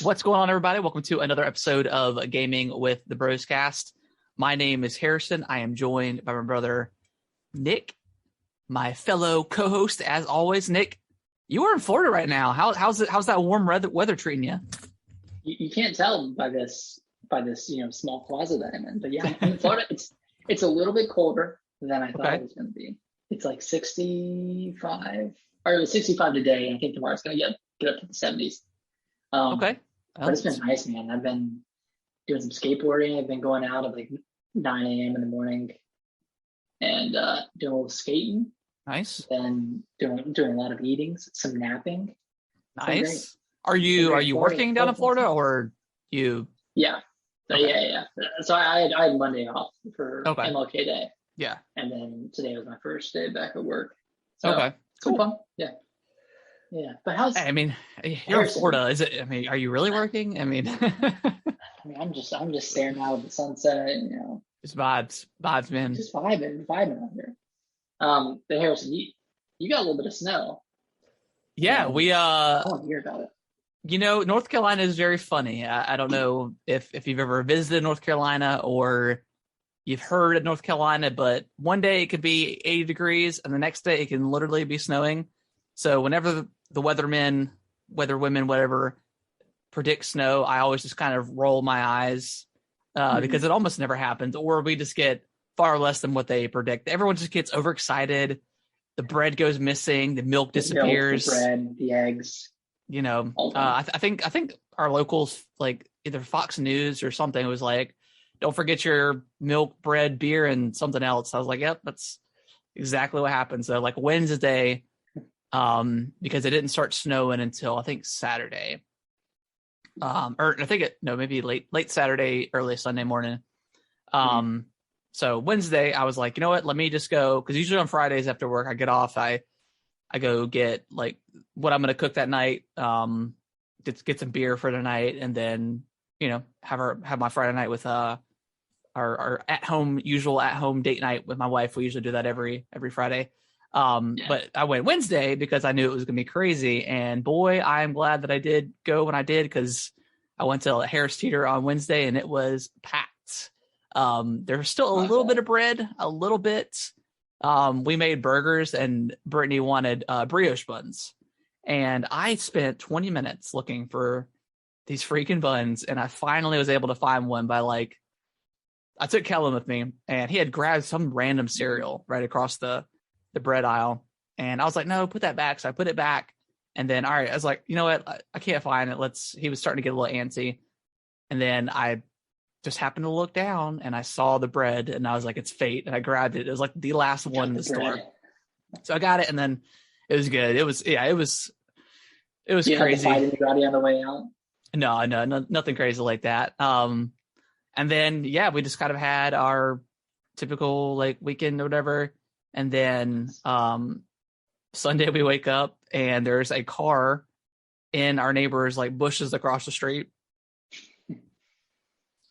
What's going on, everybody? Welcome to another episode of Gaming with the Broscast. My name is Harrison. I am joined by my brother, Nick, my fellow co-host, as always. Nick, you are in Florida right now. How's that warm weather treating you? You can't tell by this small closet that I'm in, but yeah, I'm in Florida. It's a little bit colder than I thought it was going to be. It's like 65, or it was 65 today, and I think tomorrow's going to get up to the 70s. But it's been nice, man. I've been doing some skateboarding. I've been going out at like 9 a.m. in the morning and doing a little skating. Nice. Then doing a lot of eatings, some napping. Nice. Are you working down in Florida or you? Yeah. Yeah. So I had Monday off for MLK Day. Yeah. And then today was my first day back at work. So cool. Fun. Yeah. Yeah. But how's you're in Florida, is it? Are you really working? I'm just staring out at the sunset, Just vibes, man. Just vibing out here. But Harrison, you got a little bit of snow. Yeah, we I want to hear about it. North Carolina is very funny. I don't know if you've ever visited North Carolina or you've heard of North Carolina, but one day it could be 80 degrees and the next day it can literally be snowing. So whenever the weathermen, whatever, predict snow, I always just kind of roll my eyes because it almost never happens, or we just get far less than what they predict. Everyone just gets overexcited. The bread goes missing. The milk disappears. The bread, the eggs. I think our locals, like either Fox News or something, was like, "Don't forget your milk, bread, beer, and something else." I was like, "Yep, that's exactly what happened." So like Wednesday, because it didn't start snowing until I think Saturday, maybe late Saturday, early Sunday morning. So Wednesday, I was like, you know what? Let me just go, because usually on Fridays after work, I get off. I go get like what I'm going to cook that night, get some beer for the night, and then have my Friday night with our usual at home date night with my wife. We usually do that every Friday. But I went Wednesday because I knew it was going to be crazy, and boy, I am glad that I did go when I did, because I went to Harris Teeter on Wednesday and it was packed. There's still a little bit of bread, a little bit. We made burgers and Brittany wanted brioche buns, and I spent 20 minutes looking for these freaking buns, and I finally was able to find one by I took Kellen with me, and he had grabbed some random cereal right across the bread aisle, and I was like, no, put that back. So I put it back, and then all right, I was like, you know what, I can't find it. He was starting to get a little antsy, and then I just happened to look down and I saw the bread, and I was like, it's fate, and I grabbed it. It was like the last one in the store, so I got it, and then it was good. It was crazy. Have to fight anybody on the way out? No, nothing crazy like that. And then we just kind of had our typical weekend or whatever. And then Sunday we wake up and there's a car in our neighbor's bushes across the street.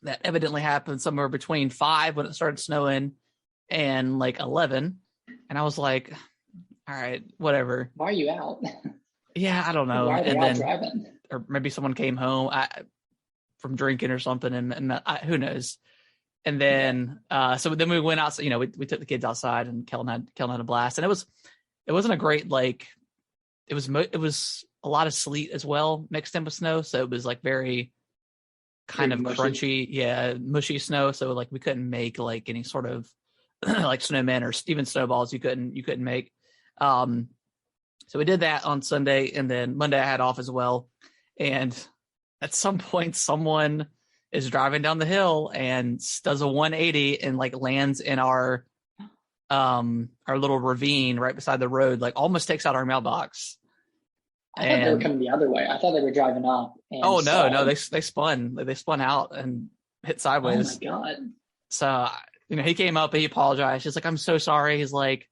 That evidently happened somewhere between 5 when it started snowing and 11. And I was like, all right, whatever. Why are you out? Yeah, I don't know. Why are they out driving? Or maybe someone came home from drinking or something, and who knows. And then, so then we went outside. We took the kids outside, and Kellen had a blast. And it wasn't a great it was a lot of sleet as well mixed in with snow, so it was very kind of crunchy, mushy snow. So we couldn't make any sort of snowmen or even snowballs. You couldn't make. So we did that on Sunday, and then Monday I had off as well. And at some point, someone is driving down the hill and does a 180 and lands in our little ravine right beside the road, almost takes out our mailbox. I thought they were coming the other way. I thought they were driving up. Oh no, they spun. They spun out and hit sideways. Oh my God. So he came up and he apologized. He's like, I'm so sorry. He's like,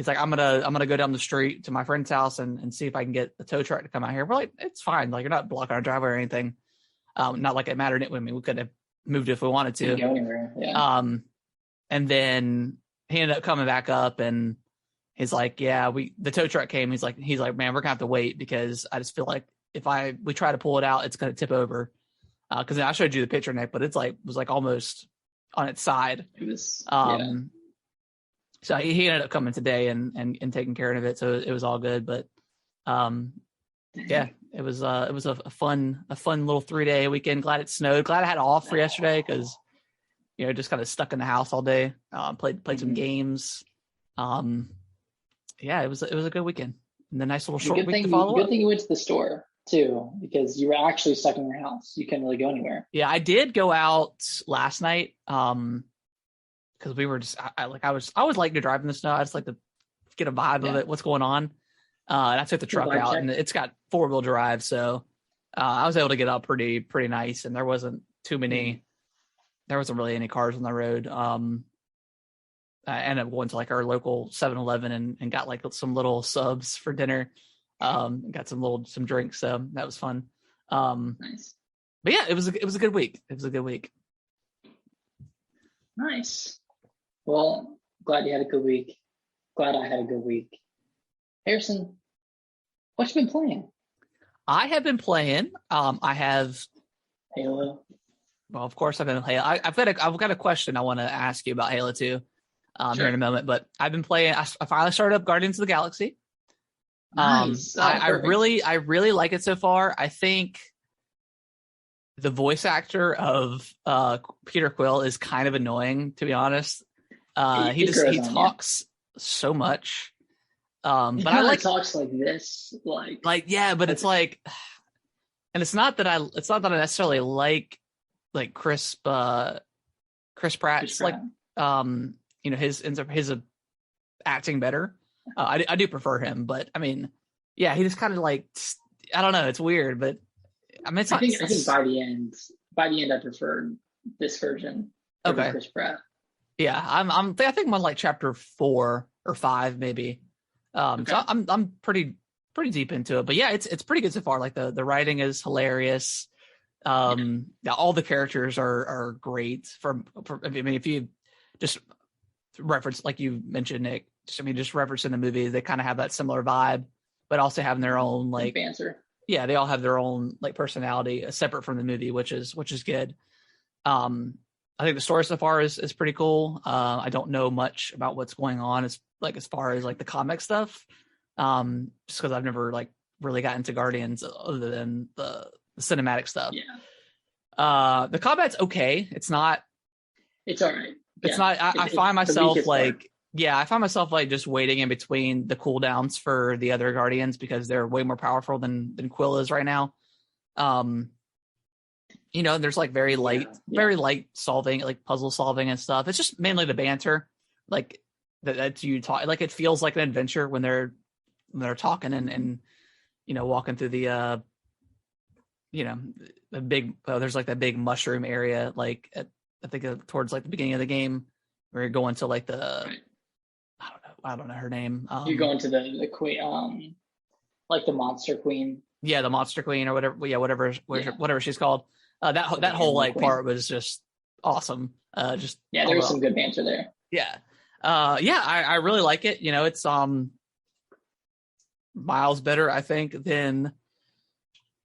I'm gonna go down the street to my friend's house and see if I can get the tow truck to come out here. We're like, it's fine. You're not blocking our driveway or anything. Not like it mattered. We could have moved if we wanted to. Go anywhere. Yeah. And then he ended up coming back up, and he's like, yeah, the tow truck came. He's like, man, we're gonna have to wait because I just feel like we try to pull it out, it's going to tip over. Because I showed you the picture, Nick, but was like almost on its side. It was. So he ended up coming today and taking care of it, so it was all good. But it was a fun little 3-day weekend. Glad it snowed. Glad I had off for yesterday because just kind of stuck in the house all day. Played some games. It was a good weekend. And a nice little short week to follow up. Good thing you went to the store too, because you were actually stuck in your house. You couldn't really go anywhere. Yeah, I did go out last night. Because we were just I always like to drive in the snow. I just like to get a vibe of it, what's going on. And I took the truck out, and it's got 4-wheel drive, so I was able to get out pretty nice, and there wasn't really any cars on the road. I ended up going to like our local 7-Eleven and got like some little subs for dinner. Got some drinks, so that was fun. Nice. But yeah, it was a good week. It was a good week. Nice. Well, glad you had a good week. Glad I had a good week. Harrison, what you been playing? I have been playing. I have Halo. Well, of course I've been playing. I've got a question I want to ask you about Halo 2 here in a moment. But I've been playing. I finally started up Guardians of the Galaxy. Nice. I really like it so far. I think the voice actor of Peter Quill is kind of annoying, to be honest. He talks so much. But I like talks like this, but it's like, and it's not that I necessarily like Chris Pratt's his acting better. I do prefer him, but I mean, yeah, he just kind of like, I don't know, it's weird, but I mean, I think by the end I preferred this version over Chris Pratt. Yeah, I think I'm on like chapter 4 or 5 maybe. So I'm pretty deep into it, but yeah, it's pretty good so far. Like the writing is hilarious. All the characters are great. I mean, if you just reference, like you mentioned, Nick, just reference in the movie, they kind of have that similar vibe, but also having their own like banter. Yeah, they all have their own like personality separate from the movie, which is good. I think the story so far is pretty cool. I don't know much about what's going on as far as like the comic stuff, just because I've never like really got into Guardians other than the cinematic stuff. Yeah. The combat's okay. It's all right. It's not. I find myself I find myself like just waiting in between the cooldowns for the other Guardians because they're way more powerful than Quill is right now. There's like very light solving, like puzzle solving and stuff. It's just mainly the banter, like that you talk. Like it feels like an adventure when they're talking and walking through the the big. There's like that big mushroom area, like I think towards like the beginning of the game, where you're going to like the. Right. I don't know her name. You're going to the queen, like the monster queen. Yeah, the monster queen or whatever. Yeah, whatever she's called. That whole like part was just awesome. There was some good banter there. Yeah. I really like it. It's miles better, I think, than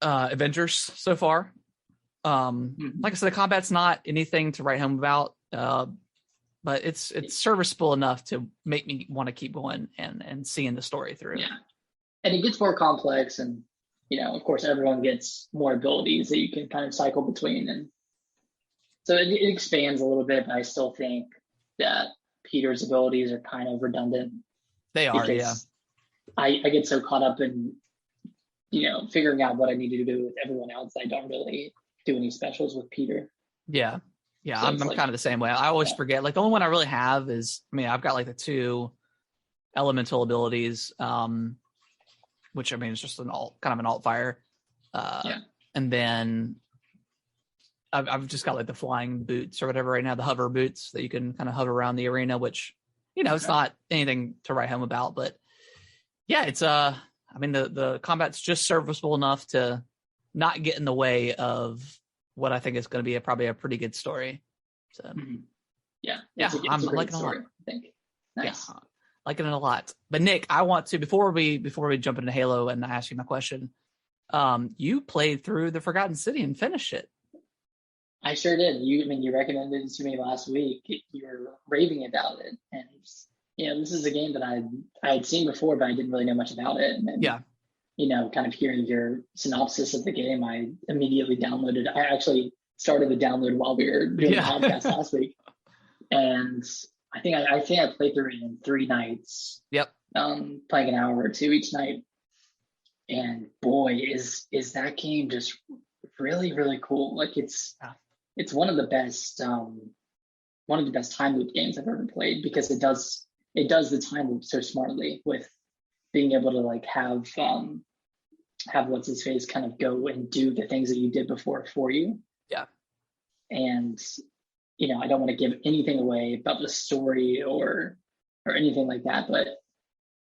Avengers so far. Like I said, the combat's not anything to write home about. But it's serviceable enough to make me want to keep going and seeing the story through. Yeah. And it gets more complex, and of course everyone gets more abilities that you can kind of cycle between, and so it expands a little bit, but I still think that Peter's abilities are kind of redundant. They are, yeah. I get so caught up in figuring out what I need to do with everyone else. I don't really do any specials with Peter. Yeah. Yeah, so I'm kind of the same way. I always forget. Like the only one I really have is, I've got like the 2 elemental abilities, which is just kind of an alt fire. And then I've just got like the flying boots or whatever right now, the hover boots that you can kind of hover around the arena, which it's not anything to write home about, but yeah, it's the combat's just serviceable enough to not get in the way of what I think is going to be probably a pretty good story. So, I'm liking it a lot. I think. Nice. Yeah, liking it a lot. But Nick, I want to before we jump into Halo and I ask you my question, You played through the Forgotten City and finished it. I sure did. You recommended it to me last week. You were raving about it, and this is a game that I had seen before, but I didn't really know much about it. And Yeah. Kind of hearing your synopsis of the game, I immediately downloaded. I actually started the download while we were doing the podcast last week, and I think I played through it in 3 nights. Yep. Playing an hour or 2 each night, and boy, is that game just really, really cool. Like it's one of the best time loop games I've ever played, because it does the time loop so smartly, with being able to like have what's his face kind of go and do the things that you did before for you. Yeah. And I don't want to give anything away about the story or anything like that, but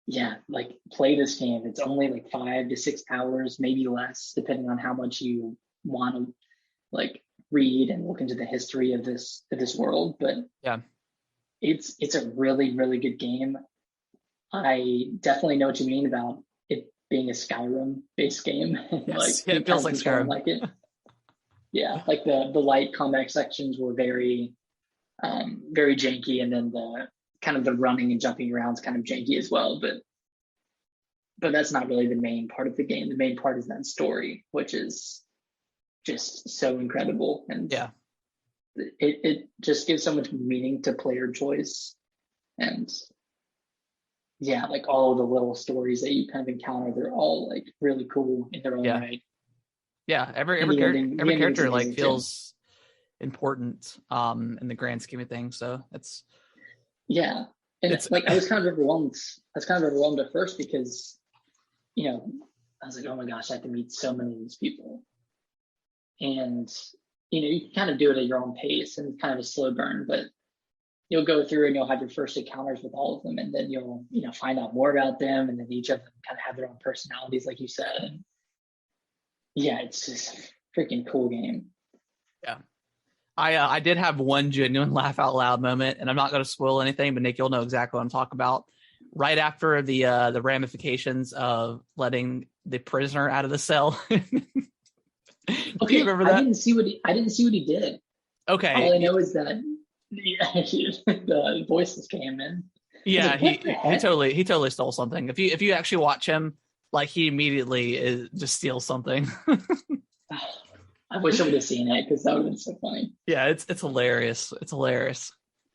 yeah, like play this game. It's only like 5 to 6 hours, maybe less, depending on how much you want to like read and look into the history of this world. But yeah, it's a really, really good game. I definitely know what you mean about it being a Skyrim based game. Yes, it feels like Skyrim. Like it. Yeah, like the light combat sections were very very janky, and then the kind of the running and jumping around is kind of janky as well, but that's not really the main part of the game. The main part is that story, which is just so incredible, and yeah, it just gives so much meaning to player choice. And yeah, like all of the little stories that you kind of encounter, they're all like really cool in their own right. Yeah, every character like feels important in the grand scheme of things. So it's and it's like I was kind of overwhelmed at first, because I was like, oh my gosh, I have to meet so many of these people. And you can kind of do it at your own pace, and kind of a slow burn, but you'll go through and you'll have your first encounters with all of them, and then you'll find out more about them, and then each of them kind of have their own personalities, like you said. And yeah, it's just a freaking cool game. Yeah. I did have one genuine laugh out loud moment, and I'm not going to spoil anything, but Nick, you'll know exactly what I'm talking about. Right after the ramifications of letting the prisoner out of the cell. Okay, remember that? I didn't see what he did. Okay. All I know is that the voices came in. Yeah, he totally stole something. If you actually watch him, like he immediately just steals something. I wish I would have seen it, because that would have been so funny. Yeah, it's hilarious. It's hilarious.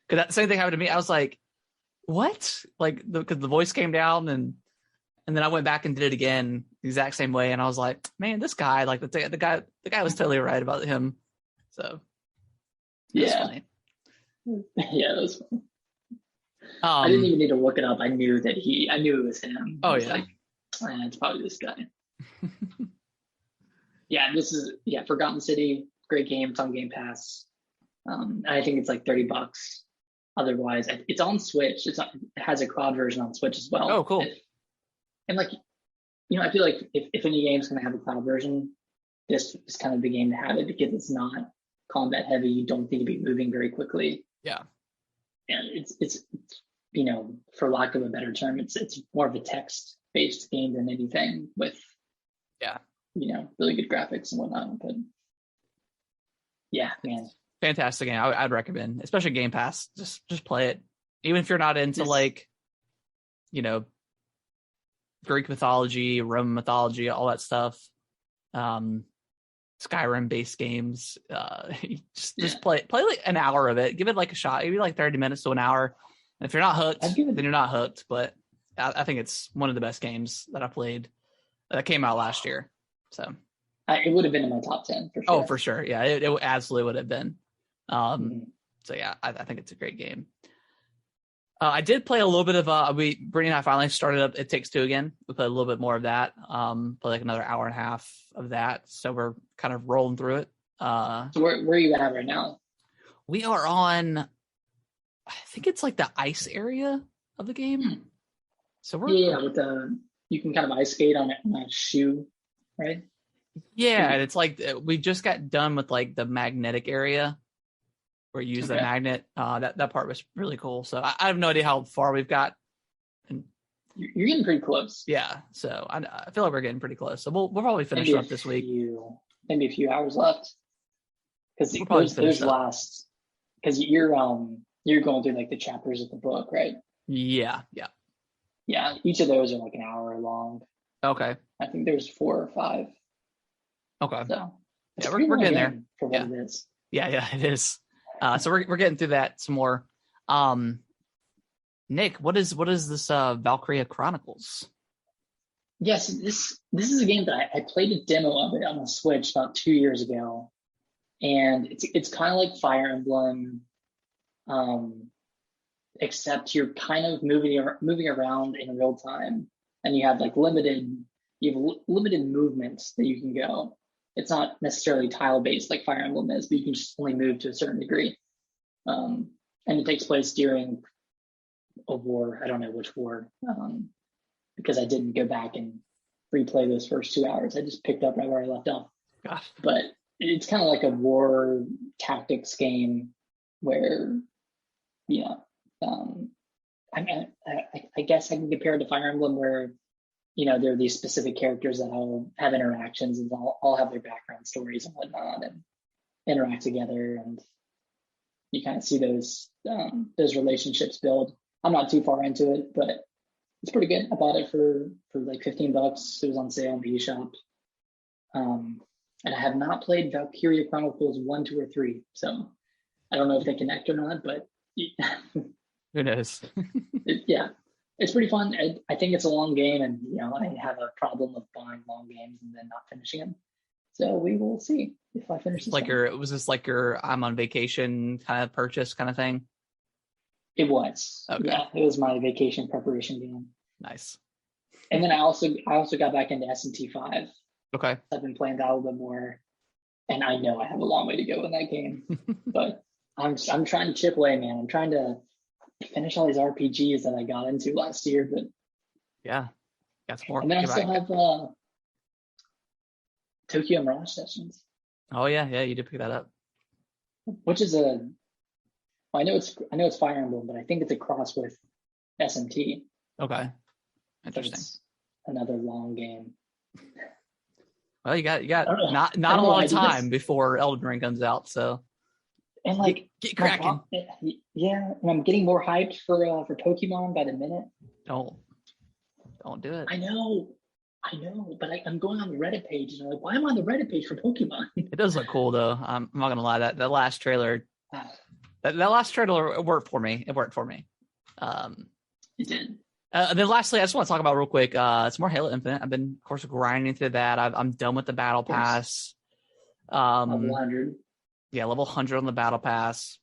Because that same thing happened to me. I was like, what? Like, because the voice came down, and then I went back and did it again the exact same way, and I was like, man, this guy, like the guy was totally right about him. So yeah, funny. Yeah, that was funny. I didn't even need to look it up. I knew it was him. Oh yeah, like, it's probably this guy. Yeah, Forgotten City, great game. It's on Game Pass. I think it's like $30. Otherwise, it's on Switch. It has a cloud version on Switch as well. Oh, cool. And like, I feel like if any game's going to have a cloud version, this is kind of the game to have it, because it's not combat heavy. You don't need to be moving very quickly. Yeah. And it's for lack of a better term, it's more of a text-based game than anything, with really good graphics and whatnot. But yeah, man, fantastic game. I'd recommend, especially Game Pass. Just play it, even if you're not into Greek mythology, Roman mythology, all that stuff. Skyrim based games. Just play like an hour of it. Give it like a shot. Maybe like 30 minutes to an hour. And if you're not hooked, then you're not hooked. But I think it's one of the best games that I played that came out last year. So it would have been in my top 10 for sure. Oh, for sure. Yeah, it absolutely would have been. So yeah, I think it's a great game. I did play a little bit of Brittany and I finally started up It Takes Two again. We played a little bit more of that. Played like another hour and a half of that. So we're kind of rolling through it. So where are you at right now? We are on, I think it's like the ice area of the game. So we're with you can kind of ice skate on a shoe, right? Yeah, and it's like we just got done with like the magnetic area where you use the magnet. That part was really cool. So I have no idea how far we've got. And You're getting pretty close. Yeah, so I feel like we're getting pretty close. So we'll probably finish up this week. Maybe a few hours left. Because those last, because you're going through like the chapters of the book, right? Yeah. Each of those are like an hour long. Okay. I think there's 4 or 5. Okay. So yeah, we're getting there for what it is. Yeah, it is. So we're getting through that some more. Nick, what is this Valkyria Chronicles? Yes, this is a game that I played a demo of it on the Switch about 2 years ago. And it's kind of like Fire Emblem, except you're kind of moving around in real time, and you have limited movements that you can go. It's not necessarily tile based like Fire Emblem is, but you can just only move to a certain degree. And it takes place during a war. I don't know which war, because I didn't go back and replay those first 2 hours. I just picked up right where I left off. Gosh. But it's kind of like a war tactics game where, I guess I can compare it to Fire Emblem where, there are these specific characters that all have interactions and all have their background stories and whatnot and interact together, and you kind of see those relationships build. I'm not too far into it, but it's pretty good. I bought it for like $15. It was on sale in the eShop. And I have not played Valkyria Chronicles 1, 2, or 3, so I don't know if they connect or not, but who knows? It's pretty fun. I think it's a long game, and I have a problem of buying long games and then not finishing them. So we will see if I finish this. Was this like your I'm on vacation kind of purchase kind of thing? It was. Okay. Yeah, it was my vacation preparation game. Nice. And then I also got back into SMT 5. Okay. I've been playing that a little bit more, and I know I have a long way to go in that game, but I'm trying to chip away, man. I'm trying to finish all these RPGs that I got into last year, but yeah, got some more. And then I still have Tokyo Mirage Sessions. Oh yeah, you did pick that up. Which is I know it's Fire Emblem, but I think it's a cross with SMT. Okay, interesting. It's another long game. Well, you got not a lot of time before Elden Ring comes out, so and get cracking. Yeah, and I'm getting more hyped for Pokemon by the minute. Don't do it. I know, but I'm going on the Reddit page and I'm like, why am I on the Reddit page for Pokemon? It does look cool though. I'm not gonna lie, that last trailer, that last trailer worked for me. It worked for me. It did. And then lastly, I just want to talk about real quick. It's more Halo Infinite. I've been, of course, grinding through that. I'm done with the battle pass. Level 100. Yeah, level 100 on the battle pass.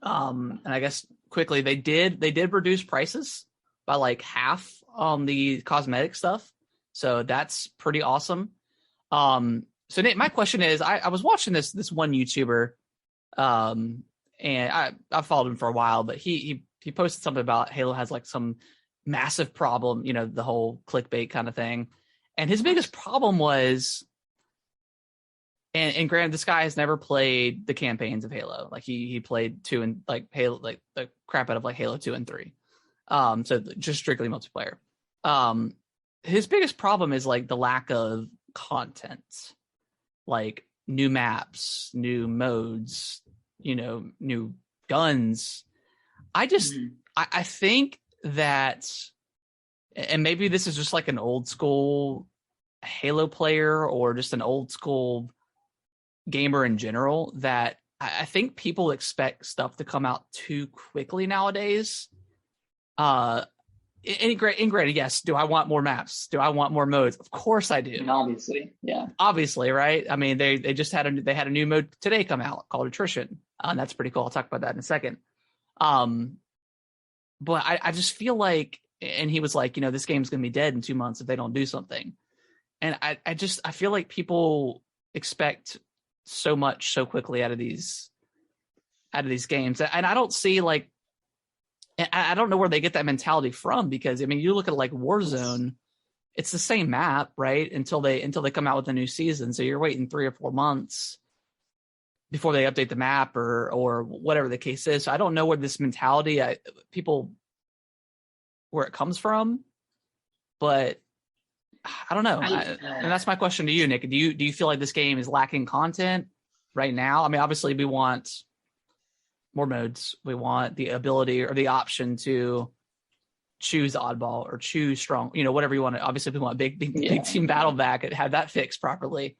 And I guess quickly they did reduce prices by like half on the cosmetic stuff. So that's pretty awesome. So Nate, my question is, I was watching this one YouTuber, and I followed him for a while, but he posted something about Halo has like some massive problem, the whole clickbait kind of thing. And his biggest problem was, and granted, this guy has never played the campaigns of Halo. Like he played 2 and like Halo, like the crap out of like Halo 2 and 3. So just strictly multiplayer. His biggest problem is like the lack of content, like new maps, new modes, new guns. I think that, and maybe this is just like an old school Halo player or just an old school gamer in general, that I think people expect stuff to come out too quickly nowadays. And granted, yes, do I want more maps? Do I want more modes? Of course I do. And obviously, yeah. Obviously, right? I mean, they just had a new mode today come out called Attrition. And that's pretty cool. I'll talk about that in a second. But I just feel like, and he was like, this game's going to be dead in 2 months if they don't do something. And I feel like people expect so much so quickly out of these games. And I don't see like, I don't know where they get that mentality from, because I mean, you look at like Warzone, it's the same map, right? Until they come out with a new season. So you're waiting 3 or 4 months before they update the map or whatever the case is. So I don't know where this mentality, where it comes from. but I don't know. And that's my question to you, Nick. Do you feel like this game is lacking content right now? I mean, obviously we want more modes. We want the ability or the option to choose oddball or choose strong, whatever you want. Obviously we want big team battle back and have that fixed properly.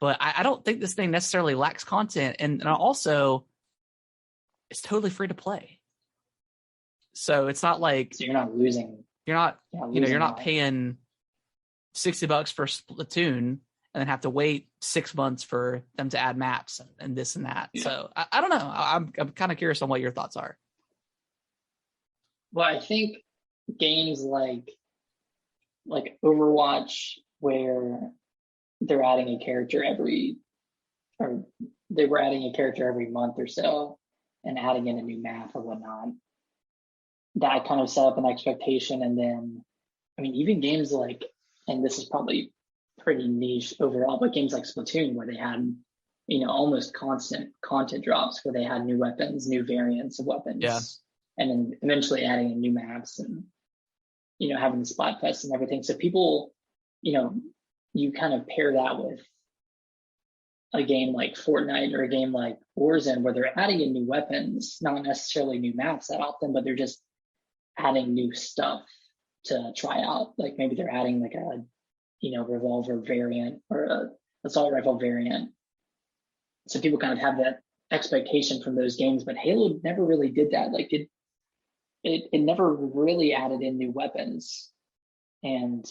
But I don't think this thing necessarily lacks content. And also it's totally free to play. So it's not like you're not losing. You're not paying $60 for Splatoon and then have to wait 6 months for them to add maps and this and that. Yeah. So I don't know. I'm kind of curious on what your thoughts are. Well, I think games like Overwatch, where they're adding a character every month or so and adding in a new map or whatnot, that kind of set up an expectation. And then, I mean, even games like, and this is probably pretty niche overall, but games like Splatoon, where they had, almost constant content drops, where they had new weapons, new variants of weapons, and then eventually adding in new maps and, having the spot fest and everything. So people, you kind of pair that with a game like Fortnite or a game like Warzone, where they're adding in new weapons, not necessarily new maps that often, but they're just adding new stuff to try out. Like maybe they're adding like a, revolver variant or a assault rifle variant. So people kind of have that expectation from those games, but Halo never really did that. Like it never really added in new weapons. And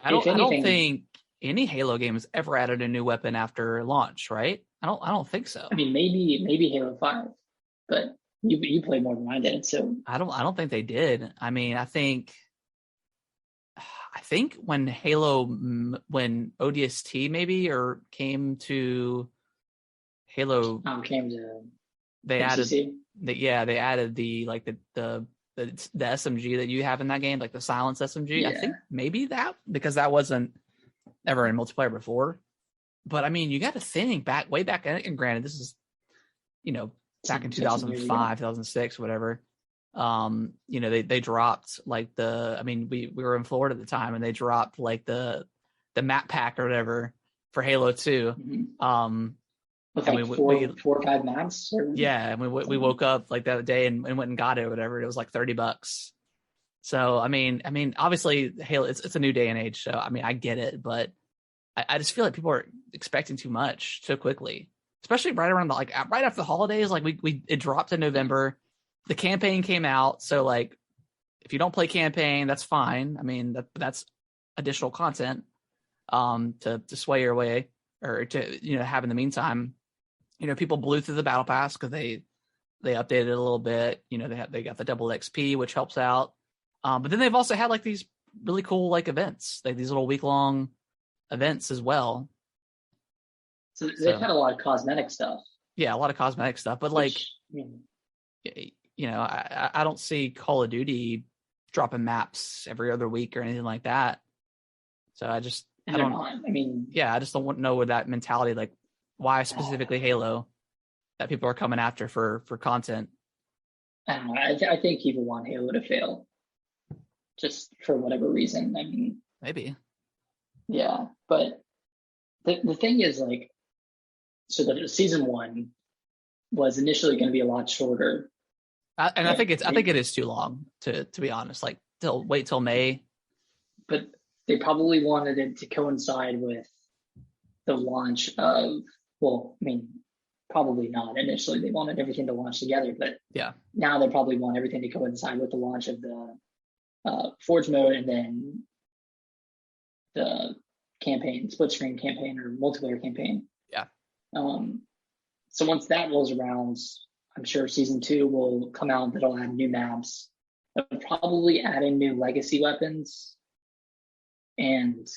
I don't think any Halo game has ever added a new weapon after launch, right? I don't think so. I mean, maybe Halo 5, but you played more than I did, so I don't think they did. I mean, I think when ODST maybe or came to Halo, they MCC. added the SMG that you have in that game, like the silenced SMG. Yeah. I think maybe that, because that wasn't ever in multiplayer before. But I mean, you got to think way back, and granted, this is, back in 2005, 2006, whatever. They dropped like we were in Florida at the time, and they dropped like the map pack or whatever for Halo 2. Mm-hmm. With like four or five maps. And we woke up like that day and went and got it or whatever. It was like $30. So I mean, obviously Halo, it's a new day and age. So I mean, I get it, but I just feel like people are expecting too much so quickly, especially right around right after the holidays. Like it dropped in November. The campaign came out, so like if you don't play campaign, that's fine. I mean, that's additional content to sway your way or to have in the meantime. People blew through the battle pass because they updated it a little bit. They got the double XP, which helps out. But then they've also had like these really cool like events, like these little week-long events as well. So they've had a lot of cosmetic stuff. Yeah, a lot of cosmetic stuff, but I don't see Call of Duty dropping maps every other week or anything like that. So I just don't know where that mentality, like why specifically Halo, that people are coming after for content. I don't know. I think people want Halo to fail, just for whatever reason. I mean, maybe. Yeah, but the thing is, like, so the season 1 was initially going to be a lot shorter. I think it is too long to be honest. Like, wait till May. But they probably wanted it to coincide with the launch of. Well, I mean, probably not. Initially, they wanted everything to launch together, but now they probably want everything to coincide with the launch of the Forge mode and then the campaign, split screen campaign or multiplayer campaign. Yeah. So once that rolls around, I'm sure season 2 will come out. That'll add new maps. They'll probably add in new legacy weapons. And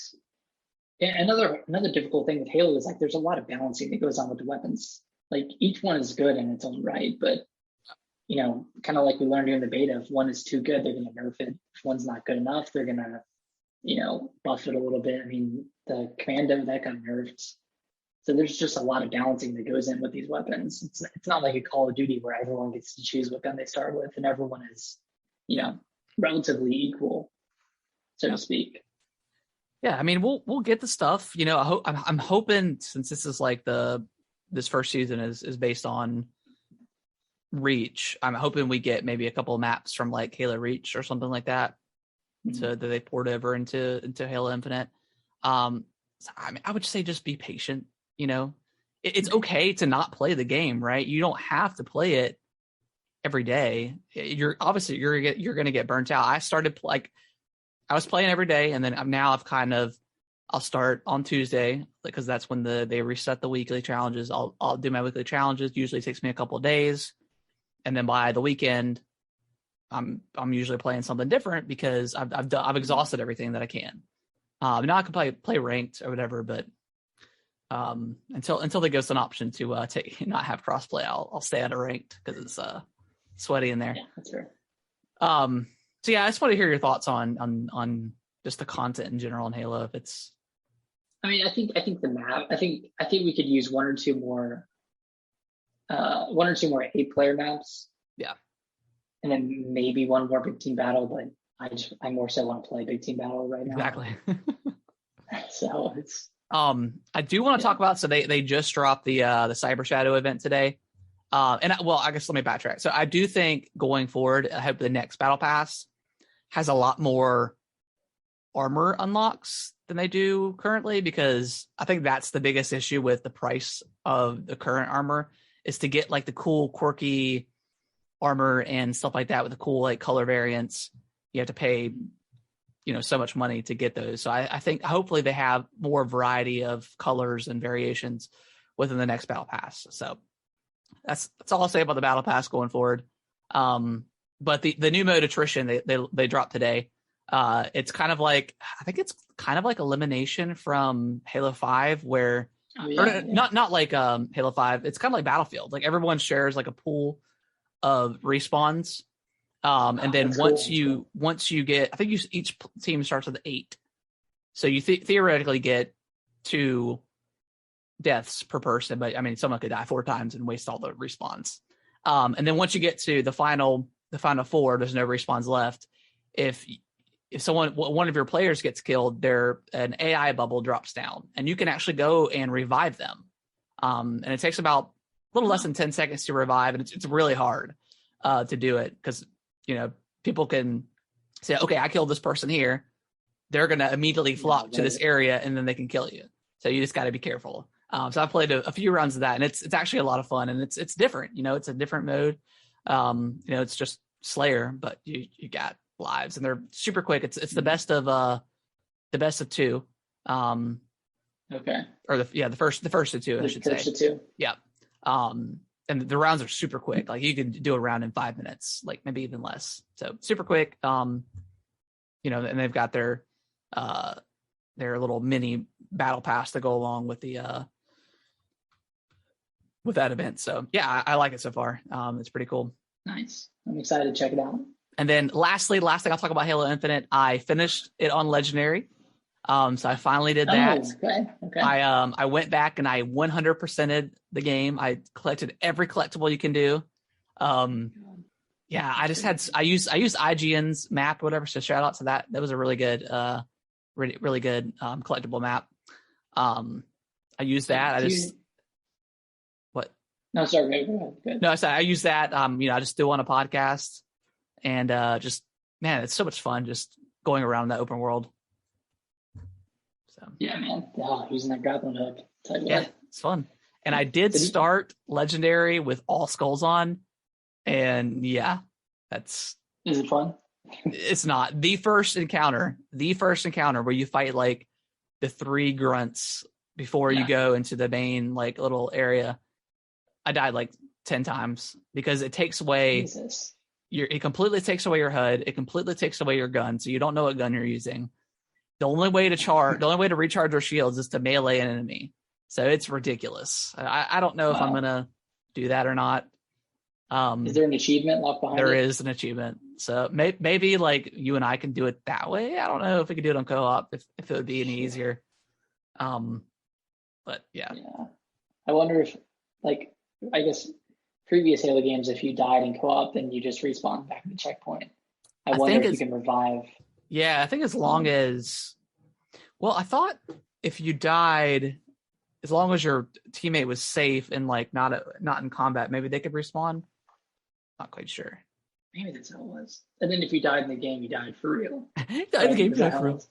another difficult thing with Halo is like there's a lot of balancing that goes on with the weapons. Like each one is good in its own right, but kind of like we learned in the beta, if one is too good, they're going to nerf it. If one's not good enough, they're going to buff it a little bit. I mean, the Commando, that got nerfed. So there's just a lot of balancing that goes in with these weapons. It's not like a Call of Duty where everyone gets to choose what gun they start with and everyone is, relatively equal. so to speak. Yeah, I mean, we'll get the stuff. You know, I'm hoping, since this is like this first season is based on Reach. I'm hoping we get maybe a couple of maps from like Halo Reach or something like that, that they port over into Halo Infinite. So, I mean, I would say just be patient. You know, it's okay to not play the game, right? You don't have to play it every day. You're going to get burnt out. I was playing every day, and then I'll start on Tuesday because that's when they reset the weekly challenges. I'll do my weekly challenges. Usually it takes me a couple of days, and then by the weekend, I'm usually playing something different because I've exhausted everything that I can. Now I can play ranked or whatever, but until they give us an option to not have crossplay, I'll stay out of ranked because it's sweaty in there. Yeah, that's fair. So yeah, I just want to hear your thoughts on just the content in general in Halo. If it's, I mean, I think the map. I think we could use one or two more 8-player maps. Yeah, and then maybe one more big team battle. But I more so want to play big team battle right now. Exactly. So it's. I do want to talk about. So they just dropped the Cyber Shadow event today. I guess let me backtrack. So I do think going forward, I hope the next Battle Pass has a lot more armor unlocks than they do currently, because I think that's the biggest issue with the price of the current armor is to get like the cool, quirky armor and stuff like that with the cool like color variants. You have to pay, so much money to get those. So I think hopefully they have more variety of colors and variations within the next Battle Pass. So that's all I'll say about the Battle Pass going forward. But the new mode attrition they dropped today. It's kind of like, I think it's kind of like elimination from Halo 5 where not like Halo 5. It's kind of like Battlefield. Like everyone shares like a pool of respawns. And then once you get, I think each team starts with 8. So you theoretically get 2 deaths per person, but I mean, someone could die 4 times and waste all the respawns. And then once you get to the final 4, there's no respawns left. If one of your players gets killed, an AI bubble drops down, and you can actually go and revive them. And it takes about a little less than 10 seconds to revive, and it's really hard to do it because people can say, okay, I killed this person here. They're going to immediately flock to this area, and then they can kill you. So you just got to be careful. So I played a few rounds of that, and it's actually a lot of fun, and it's different. It's a different mode. It's just Slayer, but you got lives, and they're super quick. It's the best of 2. Okay. Or the first of 2, I should say. First of 2. Yeah. And the rounds are super quick. Like you can do a round in 5 minutes, like maybe even less. So super quick. And they've got their little mini battle pass to go along with the with that event. So yeah, I like it so far. It's pretty cool. Nice. I'm excited to check it out. And then last thing I'll talk about Halo Infinite. I finished it on Legendary. So I finally did that. Okay. I went back and I 100%ed the game. I collected every collectible you can do. Yeah, I used IGN's map or whatever. So shout out to that. That was a really good, really good collectible map. I used that. What? No, sorry. Go ahead. Good. No, I used that. I just do on a podcast, and just man, it's so much fun just going around that open world. So yeah, man. Using that grappling hook. Yeah, it's fun. And I did start Legendary with all skulls on, and yeah, is it fun? It's not the first encounter where you fight like the 3 grunts before you go into the main like little area. I died like 10 times because it takes away it completely takes away your HUD. It completely takes away your gun, so you don't know what gun you're using. The only way to recharge your shields is to melee an enemy. So it's ridiculous. I don't know if I'm gonna do that or not. Is there an achievement locked behind There is an achievement. So maybe like you and I can do it that way. I don't know if we could do it on co-op if it would be any easier. But yeah. I wonder if, like, I guess previous Halo games, if you died in co-op, then you just respawn back at the checkpoint. I wonder if you can revive. Yeah, I think as long as, well, I thought if you died, as long as your teammate was safe and like not in combat, maybe they could respawn. Not quite sure. Maybe that's how it was. And then if you died in the game, you died for real. Died in the game, died for real.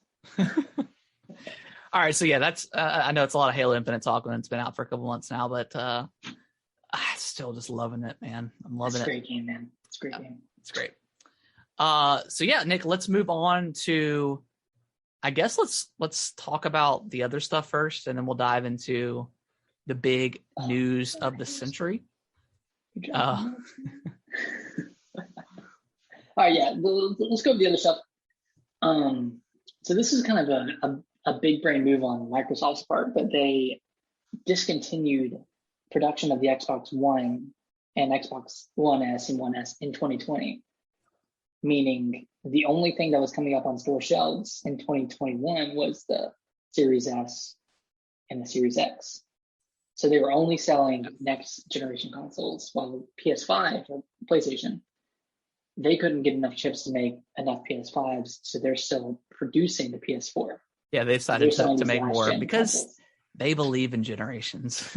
All right, so yeah, that's I know it's a lot of Halo Infinite talk when it's been out for a couple months now, but I'm still just loving it, man. I'm loving it. It's a great game, man. It's a great game. It's great. So yeah, Nick, let's move on to, I guess let's talk about the other stuff first, and then we'll dive into the big news of the century. All right, yeah, let's go with the other stuff. So this is kind of a big brain move on Microsoft's part, but they discontinued production of the Xbox One and Xbox One S and One S in 2020, meaning the only thing that was coming up on store shelves in 2021 was the Series S and the Series X. So they were only selling next generation consoles, while PS5 or PlayStation, they couldn't get enough chips to make enough PS5s, so they're still producing the PS4. Yeah, they decided to make more because consoles. They believe in generations.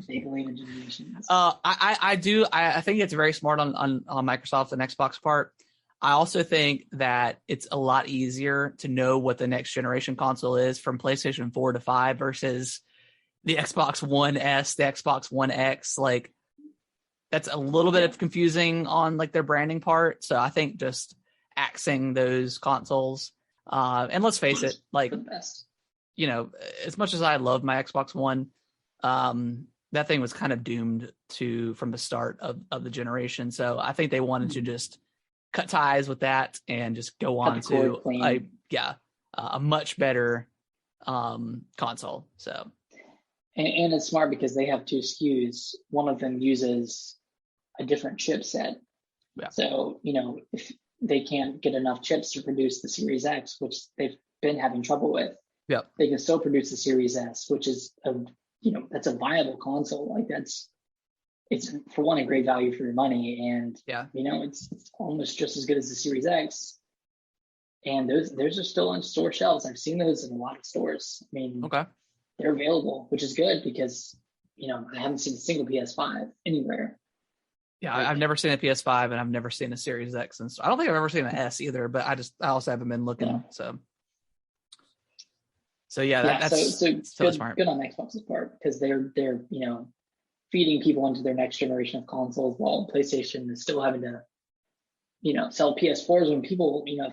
They believe in generations. I think it's very smart on Microsoft and Xbox part. I also think that it's a lot easier to know what the next generation console is from PlayStation 4 to 5 versus the Xbox One S, the Xbox One X. Like, that's a little bit of confusing on like their branding part. So I think just axing those consoles. And let's face it, like, you know, as much as I love my Xbox One, that thing was kind of doomed from the start of the generation. So I think they wanted to just cut ties with that and just go on to a much better console. So, and it's smart because they have two SKUs. One of them uses a different chipset. Yeah. So, you know, if they can't get enough chips to produce the Series X, which they've been having trouble with, they can still produce the Series S, which is that's a viable console. Like it's for one, a great value for your money, and it's almost just as good as the Series X. And those are still on store shelves. I've seen those in a lot of stores. I mean, they're available, which is good because I haven't seen a single PS5 anywhere. Yeah, I've never seen a PS5 and I've never seen a Series X, and I don't think I've ever seen an S either. But I also haven't been looking. Yeah. So that's good, smart. Good on Xbox's part because they're feeding people into their next generation of consoles, while PlayStation is still having to sell PS4s when people if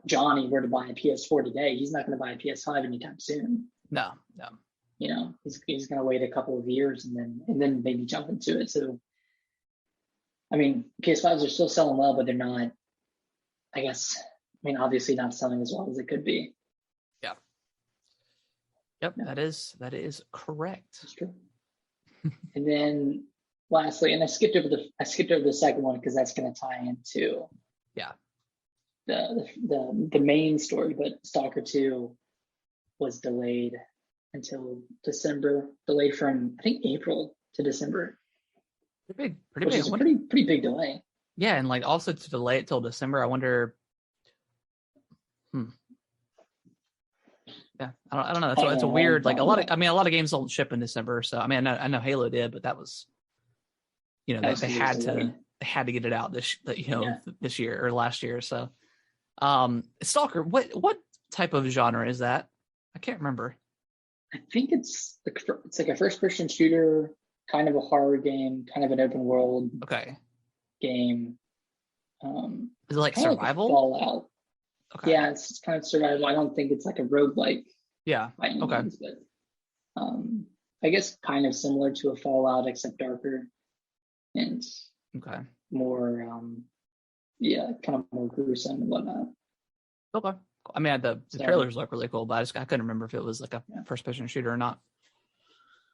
Johnny were to buy a PS4 today, he's not going to buy a PS5 anytime soon. No. He's going to wait a couple of years and then maybe jump into it. So, I mean, PS5s are still selling well, but they're not, obviously not selling as well as it could be. Yeah. Yep. Yeah. That is correct. That's true. And then lastly, and I skipped over the second one because that's going to tie into the main story, but Stalker 2 was delayed until December, delayed from I think April to December. Pretty big. Which is a pretty big delay. Yeah, and like also to delay it till December, I wonder. Yeah, I don't know. It's a weird, like a lot of games don't ship in December. So I mean, I know Halo did, but that was, they had to get it out this year or last year. So, Stalker, what type of genre is that? I can't remember. I think it's like a first-person shooter, kind of a horror game, kind of an open world game. Is it like survival? Like Fallout. Okay. Yeah, it's kind of survival. I don't think it's like a roguelike. Yeah. Okay. Games, but I guess kind of similar to a Fallout, except darker and more kind of more gruesome and whatnot. Okay. I mean, the trailers look really cool, but I couldn't remember if it was like a first-person shooter or not.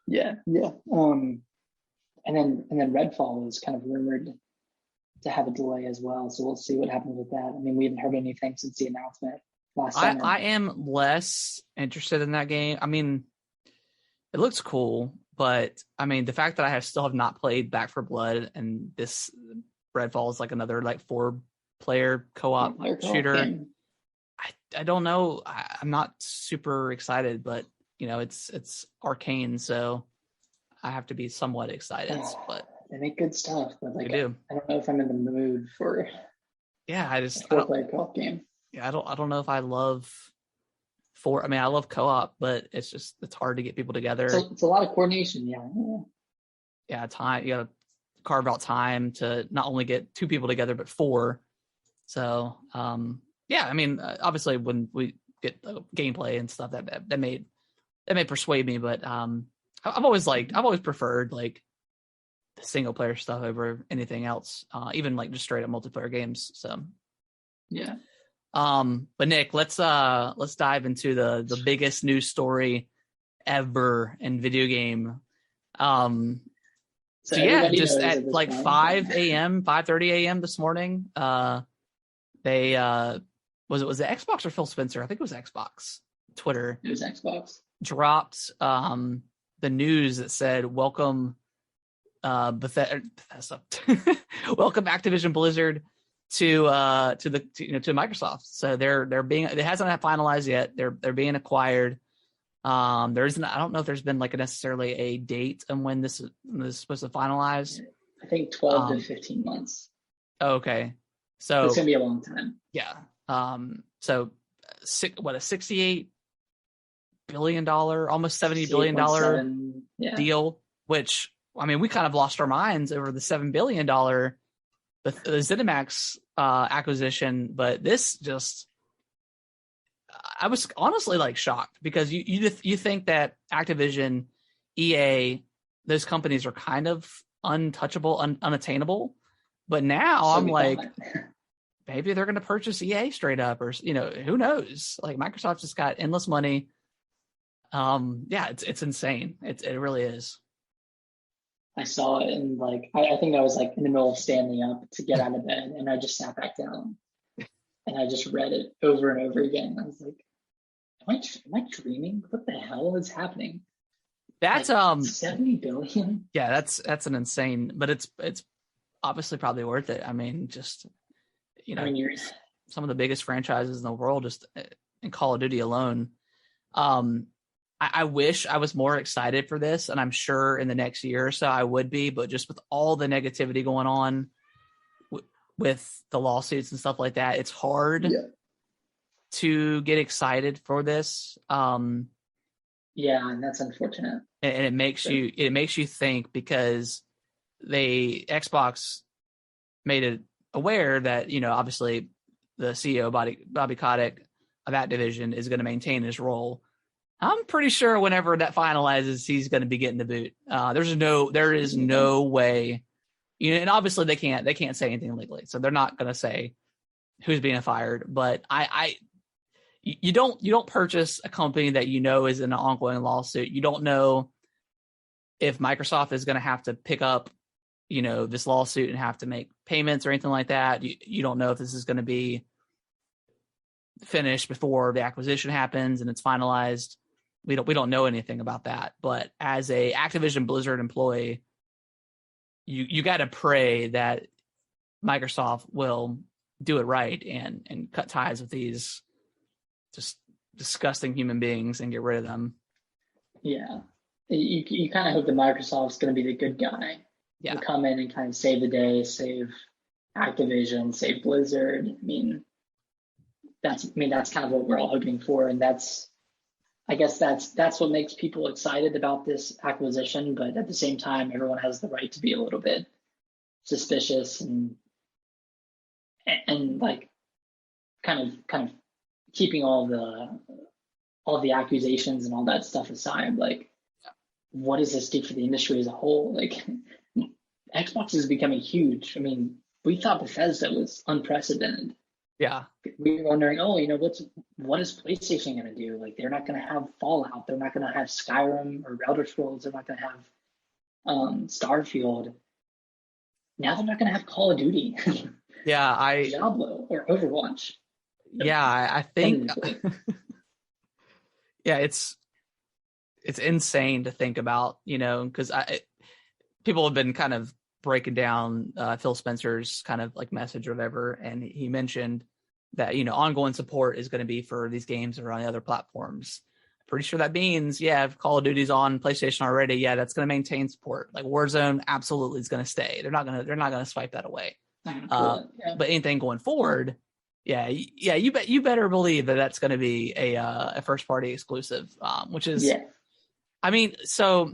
Yeah. And then Redfall is kind of rumored to have a delay as well, so we'll see what happens with that. I mean, we haven't heard anything since the announcement last summer. I am less interested in that game. I mean, it looks cool, but I mean, the fact that I still have not played Back 4 Blood and this Redfall is like another like 4+ player co-op shooter. Game. I don't know. I'm not super excited, but it's Arcane, so I have to be somewhat excited. But they make good stuff. But they do. I don't know if I'm in the mood for. Yeah, I a 4-player co-op game. Yeah, I don't know if I love. I love co-op, but it's hard to get people together. So it's a lot of coordination. Yeah, time. You got to carve out time to not only get 2 people together, but 4. So, yeah, I mean, obviously when we get gameplay and stuff, that may persuade me, but I've always preferred like the single player stuff over anything else, even like just straight up multiplayer games. So, yeah. But Nick, let's dive into the biggest news story ever in video game. So yeah, just at like 5:30 a.m. this morning, they was it Xbox or Phil Spencer? I think it was Xbox. Twitter. It was Xbox. Dropped the news that said welcome Bethesda welcome Activision Blizzard to Microsoft. So they're being, it hasn't finalized yet. They're being acquired. There isn't, I don't know if there's been like necessarily a date on when this is supposed to finalize. I think 12 to 15 months. Okay. So it's gonna be a long time. Yeah. So a $68 billion, almost $70 billion deal, which, I mean, we kind of lost our minds over the $7 billion the ZeniMax acquisition, but this just, I was honestly like shocked because you think that Activision, EA, those companies are kind of untouchable, unattainable, but now I'm like, maybe they're going to purchase EA straight up, or who knows? Like Microsoft just got endless money. Yeah, it's insane. It really is. I saw it and like I think I was like in the middle of standing up to get out of bed, and I just sat back down and I just read it over and over again. I was like, am I dreaming? What the hell is happening? That's like, 70 billion. Yeah, that's an insane, but it's obviously probably worth it. I mean, just some of the biggest franchises in the world, just in Call of Duty alone. I wish I was more excited for this, and I'm sure in the next year or so I would be, but just with all the negativity going on with the lawsuits and stuff like that, it's hard to get excited for this. Yeah, and that's unfortunate. And it makes you think, because Xbox made it aware that, obviously the CEO Bobby Kotick of Activision is going to maintain his role. I'm pretty sure whenever that finalizes, he's going to be getting the boot. There is no way, and obviously they can't say anything legally, so they're not going to say who's being fired. But you don't purchase a company that is in an ongoing lawsuit. You don't know if Microsoft is going to have to pick up, this lawsuit and have to make payments or anything like that. You don't know if this is going to be finished before the acquisition happens and it's finalized. We don't know anything about that. But as a Activision Blizzard employee, you got to pray that Microsoft will do it right and cut ties with these just disgusting human beings and get rid of them. Yeah, you kind of hope that Microsoft's going to be the good guy. Yeah, to come in and kind of save the day, save Activision, save Blizzard. I mean, that's kind of what we're all hoping for, and I guess that's what makes people excited about this acquisition. But at the same time, everyone has the right to be a little bit suspicious and like kind of keeping all the accusations and all that stuff aside. Like, what does this do for the industry as a whole? Like, Xbox is becoming huge. I mean, we thought Bethesda was unprecedented. Yeah. We were wondering, what is PlayStation going to do? Like, they're not going to have Fallout. They're not going to have Skyrim or Elder Scrolls. They're not going to have Starfield. Now they're not going to have Call of Duty. Yeah, Diablo or Overwatch. Yeah, I think. Yeah, it's insane to think about, because people have been kind of breaking down Phil Spencer's kind of like message or whatever, and he mentioned that, you know, ongoing support is going to be for these games that are on the other platforms. Pretty sure that means, yeah, if Call of Duty's on PlayStation already, yeah, that's going to maintain support. Like Warzone absolutely is going to stay. They're not going to swipe that away. But anything going forward, you better believe that that's going to be a first party exclusive, which is, I mean, so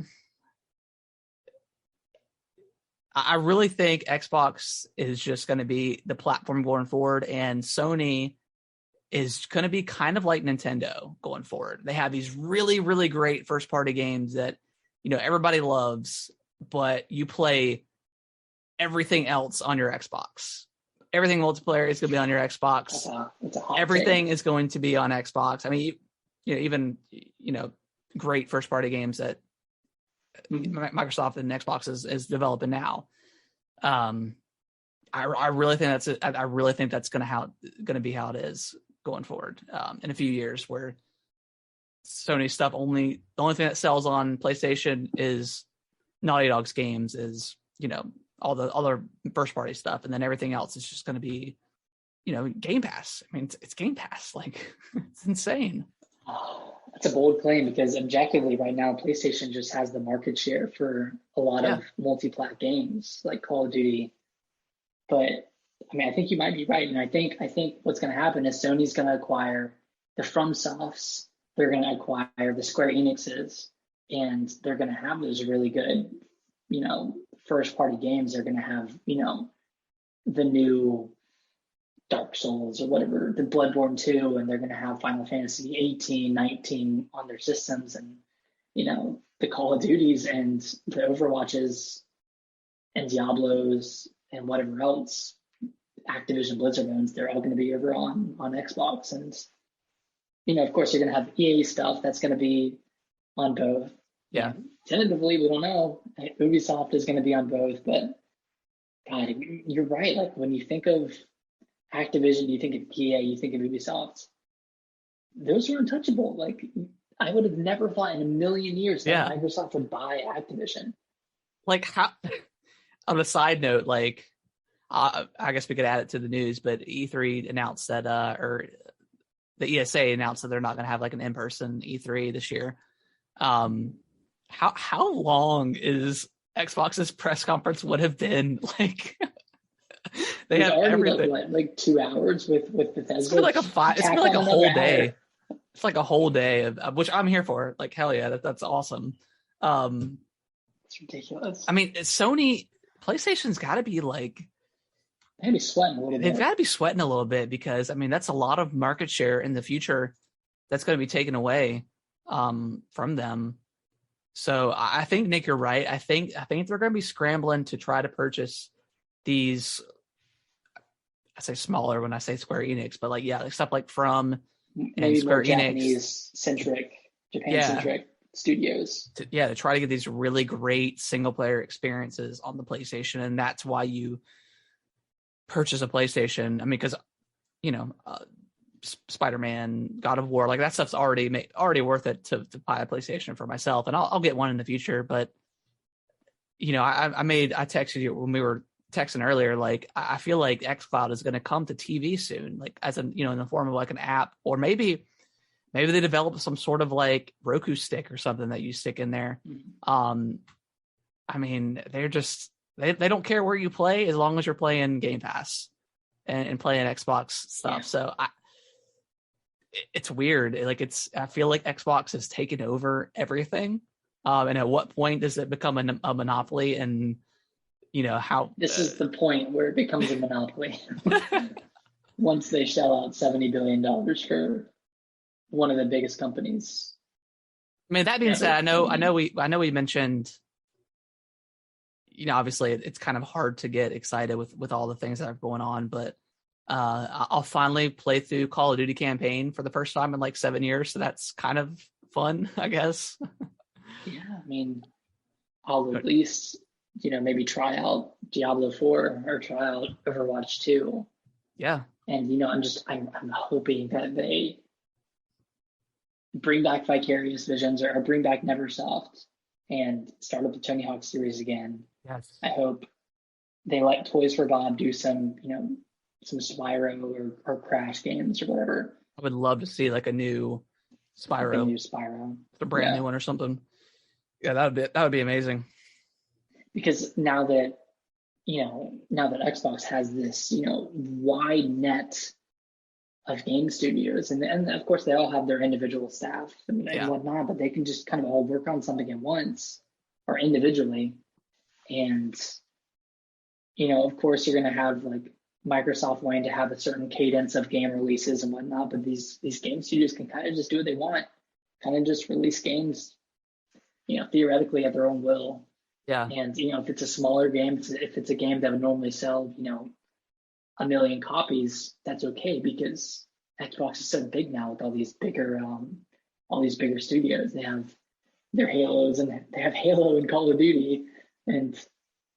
I really think Xbox is just going to be the platform going forward, and Sony is going to be kind of like Nintendo going forward. They have these really, really great first party games that, you know, everybody loves, but you play everything else on your Xbox. Everything multiplayer is going to be on your Xbox. Everything is going to be on Xbox. I mean, you know, even, you know, great first party games that Microsoft and Xbox is developing now. I really think that's going to be how it is going forward in a few years, where Sony stuff the only thing that sells on PlayStation is Naughty Dog's games, is, you know, all their first party stuff, and then everything else is just going to be, you know, Game Pass. I mean, it's Game Pass, like it's insane. Oh, that's a bold claim, because objectively right now PlayStation just has the market share for a lot of multi-plat games like Call of Duty. But I mean, I think you might be right, and I think what's going to happen is Sony's going to acquire the FromSofts, they're going to acquire the Square Enixes, and they're going to have those really good, you know, first party games. They're going to have, you know, the new Dark Souls or whatever, the Bloodborne 2, and they're going to have Final Fantasy 18, 19 on their systems, and, you know, the Call of Duties and the Overwatches and Diablos and whatever else Activision Blizzard owns, they're all going to be over on Xbox. And, you know, of course, you're going to have EA stuff that's going to be on both. Yeah. Tentatively, we don't know. Ubisoft is going to be on both, but God, you're right. Like when you think of Activision, you think of EA, you think of Ubisoft. Those are untouchable. Like I would have never thought in a million years that Microsoft would buy Activision. Like how? On a side note, like I guess we could add it to the news, but E3 announced that, or the ESA announced that they're not going to have like an in-person E3 this year. How long is Xbox's press conference would have been? Like they have everything. Like 2 hours with Bethesda. It's been like it's been like a whole day. It's like a whole day of which I'm here for. Like hell yeah, that's awesome. It's ridiculous. I mean, PlayStation's got to be like. They'd be sweating a little bit. They've got to be sweating a little bit, because I mean that's a lot of market share in the future that's going to be taken away from them. So I think, Nick, you're right. I think they're going to be scrambling to try to purchase these. I say smaller when I say Square Enix, but like stuff like From and Square Enix, Japan-centric studios. To try to get these really great single player experiences on the PlayStation, and that's why you purchase a PlayStation. I mean, because you know, Spider-Man, God of War, like that stuff's already worth it to buy a PlayStation for myself, and I'll get one in the future. But you know, I texted you when we were texting earlier, like I feel like xCloud is going to come to TV soon, like as in, you know, in the form of like an app, or maybe they develop some sort of like Roku stick or something that you stick in there. I mean, they're just they don't care where you play as long as you're playing Game Pass and playing Xbox stuff. So it's weird. Like I feel like Xbox has taken over everything. And at what point does it become a monopoly? And you know how this is the point where it becomes a monopoly. Once they shell out $70 billion for one of the biggest companies. I mean, that being said, I know we mentioned, you know, obviously it's kind of hard to get excited with all the things that are going on, but I'll finally play through Call of Duty campaign for the first time in like 7 years. So that's kind of fun, I guess. Yeah. I mean, I'll at least, you know, maybe try out Diablo 4 or try out Overwatch 2. Yeah. And, you know, I'm hoping that they bring back Vicarious Visions or bring back Neversoft and start up the Tony Hawk series again. Yes. I hope they let Toys for Bob do some, some Spyro or Crash games or whatever. I would love to see like a new Spyro, a brand new one or something. Yeah, that would be amazing. Because now that Xbox has this, wide net of game studios, and of course they all have their individual staff and whatnot, but they can just kind of all work on something at once or individually. And, of course you're going to have like Microsoft wanting to have a certain cadence of game releases and whatnot, but these game studios can kind of just do what they want, kind of just release games, theoretically at their own will. Yeah. And, if it's a smaller game, if it's a game that would normally sell, 1 million copies, that's okay, because Xbox is so big now with all these bigger studios. They have their Halos, and they have Halo and Call of Duty and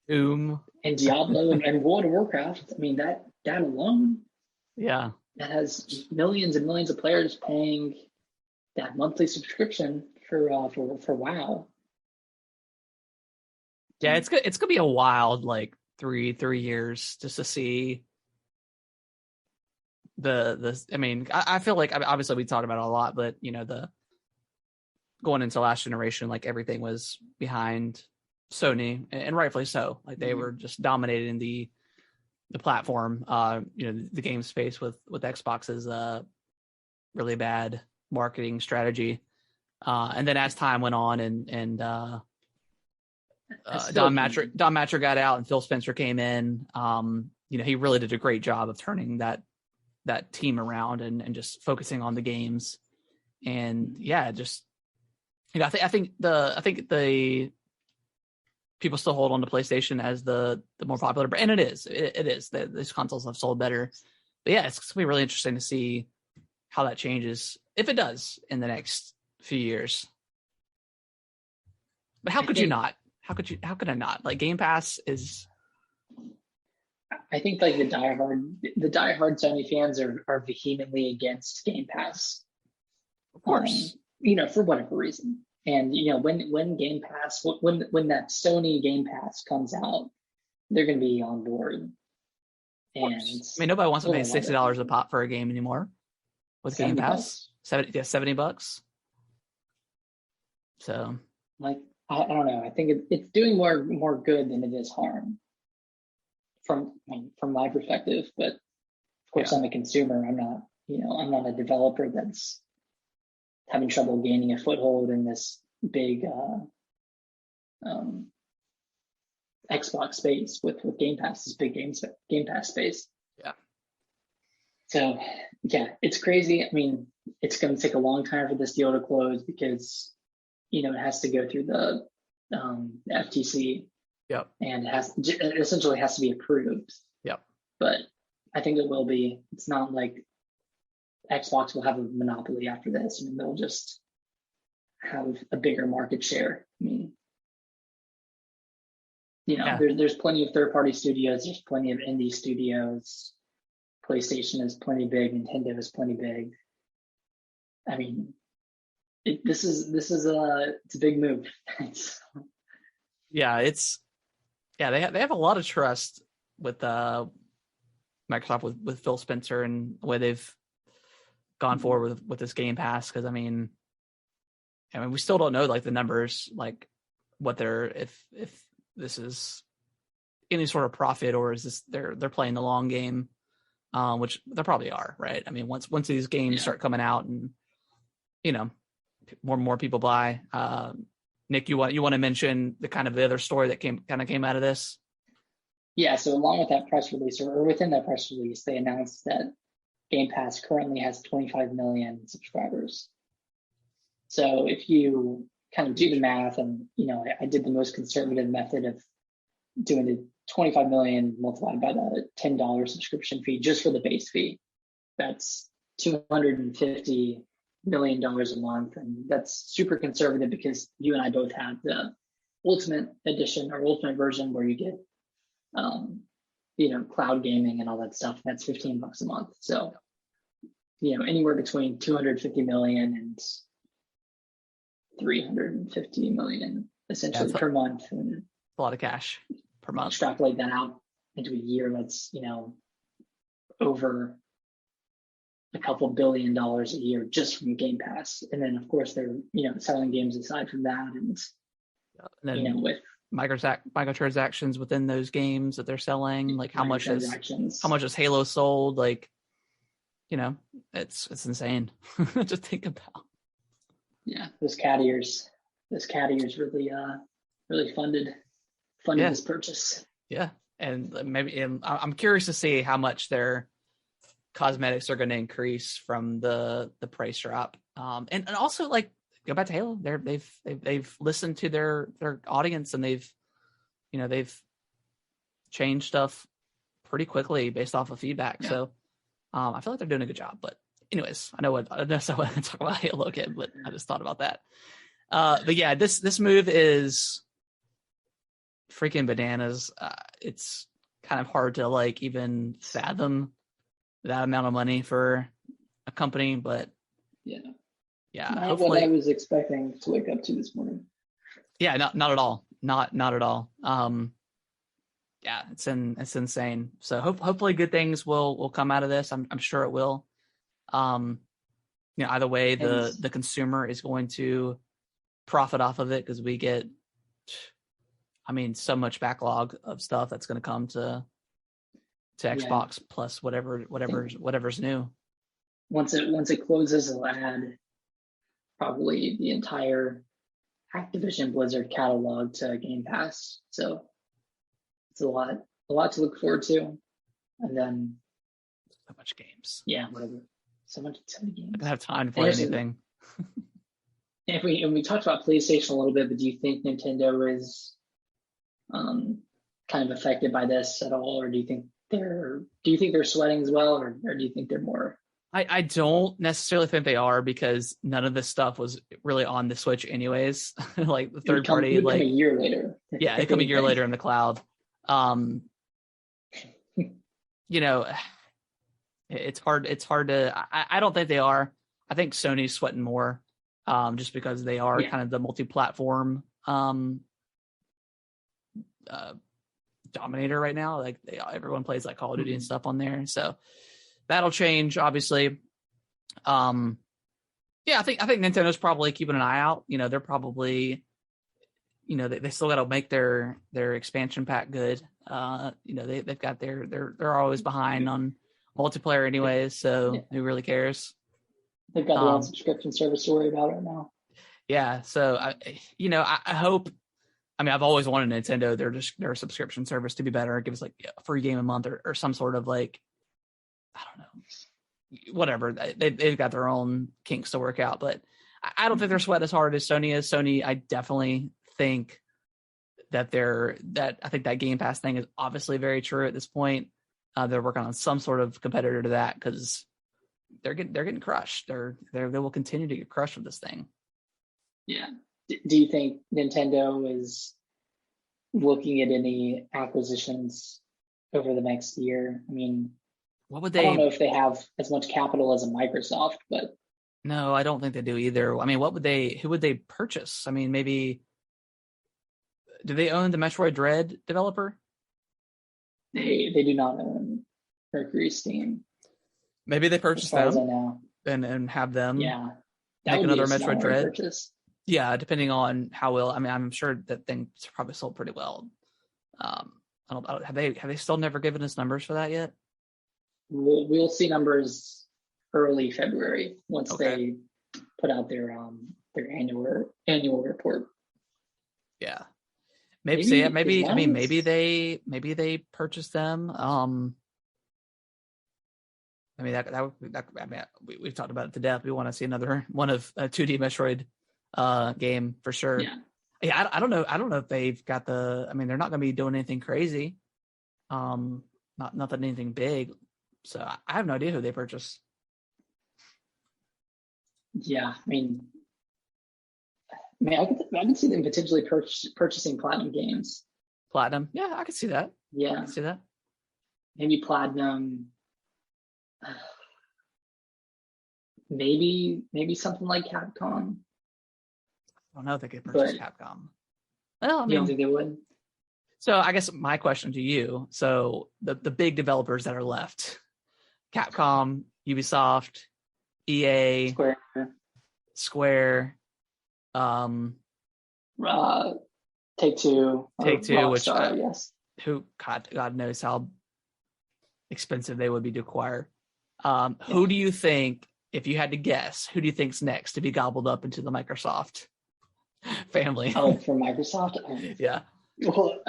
Doom and Diablo and World of Warcraft. I mean, that alone, that has millions and millions of players paying that monthly subscription for WoW. Yeah, it's gonna be a wild like three years just to see the. I mean, I feel like obviously we talked about it a lot, but the going into last generation, like everything was behind Sony, and rightfully so. Like they were just dominating the platform. The game space with Xbox's really bad marketing strategy, and then as time went on and Don Matcher got out and Phil Spencer came in. He really did a great job of turning that team around and just focusing on the games. And just I think the people still hold on to PlayStation as the more popular brand, and it is that these consoles have sold better. But yeah, it's gonna be really interesting to see how that changes, if it does, in the next few years. But how could you not? How could I not? Like, Game Pass is. I think like the diehard Sony fans are vehemently against Game Pass. Of course. For whatever reason. And when Game Pass, when that Sony Game Pass comes out, they're going to be on board. And I mean, nobody wants to pay $60 a pop for a game anymore with Game Pass. $70. So, like, I don't know. I think it's doing more good than it is harm from my perspective. But of course, I'm a consumer. I'm not a developer that's having trouble gaining a foothold in this big Xbox space with Game Pass, this big Game Pass space. Yeah. So it's crazy. I mean, it's going to take a long time for this deal to close because it has to go through the FTC. Yep. And it essentially has to be approved. Yep. But I think it will be. It's not like Xbox will have a monopoly after this. I mean, they'll just have a bigger market share. I mean, there's plenty of third-party studios. There's plenty of indie studios. PlayStation is plenty big. Nintendo is plenty big. I mean, this is it's a big move. They have a lot of trust with Microsoft with Phil Spencer and the way they've gone forward with this Game Pass, because I mean we still don't know like the numbers, like what they're if this is any sort of profit, or is this they're playing the long game, which they probably are, right? I mean, once these games start coming out and more and more people buy. Nick, you want to mention the other story that came out of this? Yeah, so along with that press release, or within that press release, they announced that Game Pass currently has 25 million subscribers. So if you kind of do the math, and I did the most conservative method of doing the 25 million multiplied by the $10 subscription fee just for the base fee. That's $250 million a month, and that's super conservative because you and I both have the ultimate edition or ultimate version where you get cloud gaming and all that stuff. That's $15 a month. So anywhere between 250 million and 350 million essentially per month. And a lot of cash per month. Extrapolate that out. into a year that's, you know, over a couple $1 billion a year just from Game Pass. And then of course they're, you know, selling games aside from that. And then, you know, with microtransactions within those games that they're selling, like how much is Halo sold? Like, you know, it's insane to think about. Yeah, those cat ears really funded this purchase. Yeah, and I'm curious to see how much their cosmetics are going to increase from the price drop. And also, like, go back to Halo. They've listened to their audience, and they've changed stuff pretty quickly based off of feedback. Yeah. So I feel like they're doing a good job. But anyways, I want to talk about Halo again, but I just thought about that. But yeah, this move is freaking bananas. It's kind of hard to like even fathom that amount of money for a company, but yeah, not what I was expecting to wake up to this morning. Yeah, not at all. Not at all. Yeah, it's insane. So hopefully good things will come out of this. I'm sure it will. You know, either way, the consumer is going to profit off of it because we get, I mean, so much backlog of stuff that's going to come to Xbox plus whatever's new. Once it closes, it'll add probably the entire Activision Blizzard catalog to Game Pass. So it's a lot to look forward to. And then so much games. Yeah, whatever. So many games. I don't have time to play anything. And we talked about PlayStation a little bit, but do you think Nintendo is kind of affected by this at all, or do you think they're sweating as well, or do you think they're more? I don't necessarily think they are, because none of this stuff was really on the Switch anyways. Like the third party, like a year later. Yeah, it come a year later in the cloud. You know, it's hard to. I don't think they are. I think Sony's sweating more, just because they are kind of the multi-platform dominator right now. Like everyone plays like Call of Duty and stuff on there, so that'll change obviously. Yeah, I think Nintendo's probably keeping an eye out. You know, they're probably, you know, they still got to make their expansion pack good. You know, they've got they're always behind on multiplayer anyways, so who really cares? They've got their own subscription service to worry about right now. Yeah, so I hope. I mean, I've always wanted Nintendo, their subscription service to be better. Give us like a free game a month or some sort of like, I don't know, whatever. They've got their own kinks to work out, but I don't think they're sweating as hard as Sony is. Sony, I definitely think that I think that Game Pass thing is obviously very true at this point. They're working on some sort of competitor to that because they're getting crushed. They will continue to get crushed with this thing. Yeah. Do you think Nintendo is looking at any acquisitions over the next year? I mean, what would they? I don't know if they have as much capital as a Microsoft, but no, I don't think they do either. I mean, who would they purchase? I mean, maybe do they own the Metroid Dread developer? They do not own Mercury Steam. Maybe they purchase them and have them make another Metroid Dread. Purchase. Yeah, depending on how well. I mean, I'm sure that thing's probably sold pretty well. I don't have they still never given us numbers for that yet? We'll see numbers early February once they put out their annual report. Yeah, maybe they purchased them. I mean that I mean we've talked about it to death. We want to see another one of a 2D Metroid game for sure. Yeah, I don't know if they've got I mean, they're not going to be doing anything crazy. Not anything big. So I have no idea who they purchase. Yeah, I mean, I can see them potentially purchasing Platinum Games. Platinum? Yeah, I could see that. Yeah, I can see that. Maybe Platinum. Maybe something like Capcom. I don't know if they could purchase Capcom. Well, I mean, you don't think they would? So I guess my question to you, so the big developers that are left, Capcom, Ubisoft, EA, Square, Take-Two, which Rockstar, yes. Who God knows how expensive they would be to acquire. Who do you think, if you had to guess, who do you think's next to be gobbled up into the Microsoft family? Oh, for Microsoft? Yeah. Well,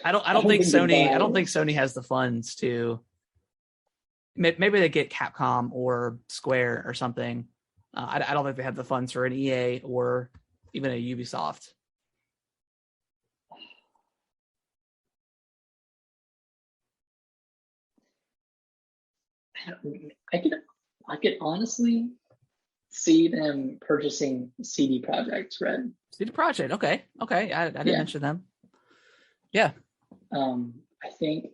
I don't think Sony. I don't think Sony has the funds to. Maybe they get Capcom or Square or something. I don't think they have the funds for an EA or even a Ubisoft. I could honestly see them purchasing CD Projekt Red. CD Projekt, okay. I didn't mention them. Yeah. I think.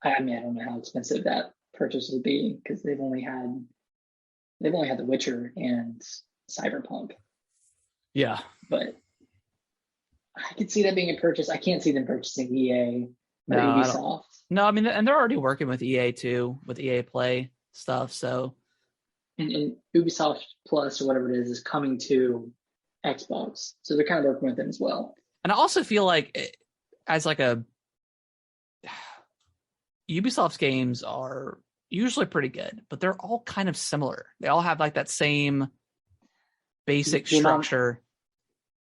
I mean, I don't know how expensive that purchase would be because they've only had The Witcher and Cyberpunk. Yeah. But I could see that being a purchase. I can't see them purchasing EA or Ubisoft. No, I mean, and they're already working with EA too, with EA Play stuff. So, and Ubisoft Plus or whatever it is coming to Xbox, so they're kind of working with them as well. And I also feel like, as like Ubisoft's games are usually pretty good, but they're all kind of similar. They all have like that same basic structure.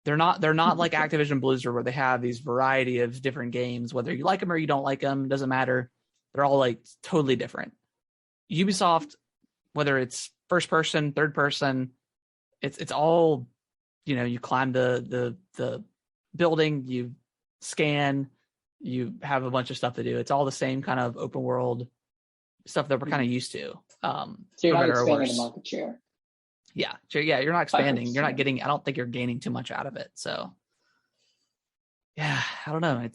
They're not like Activision Blizzard where they have these variety of different games, whether you like them or you don't like them, doesn't matter. They're all like totally different. Ubisoft, whether it's first person, third person, it's all, you climb the building, you scan, you have a bunch of stuff to do. It's all the same kind of open world stuff that we're kind of used to. So you're not expanding the market share. Yeah, you're not expanding. You're not getting. I don't think you're gaining too much out of it. So, yeah, I don't know.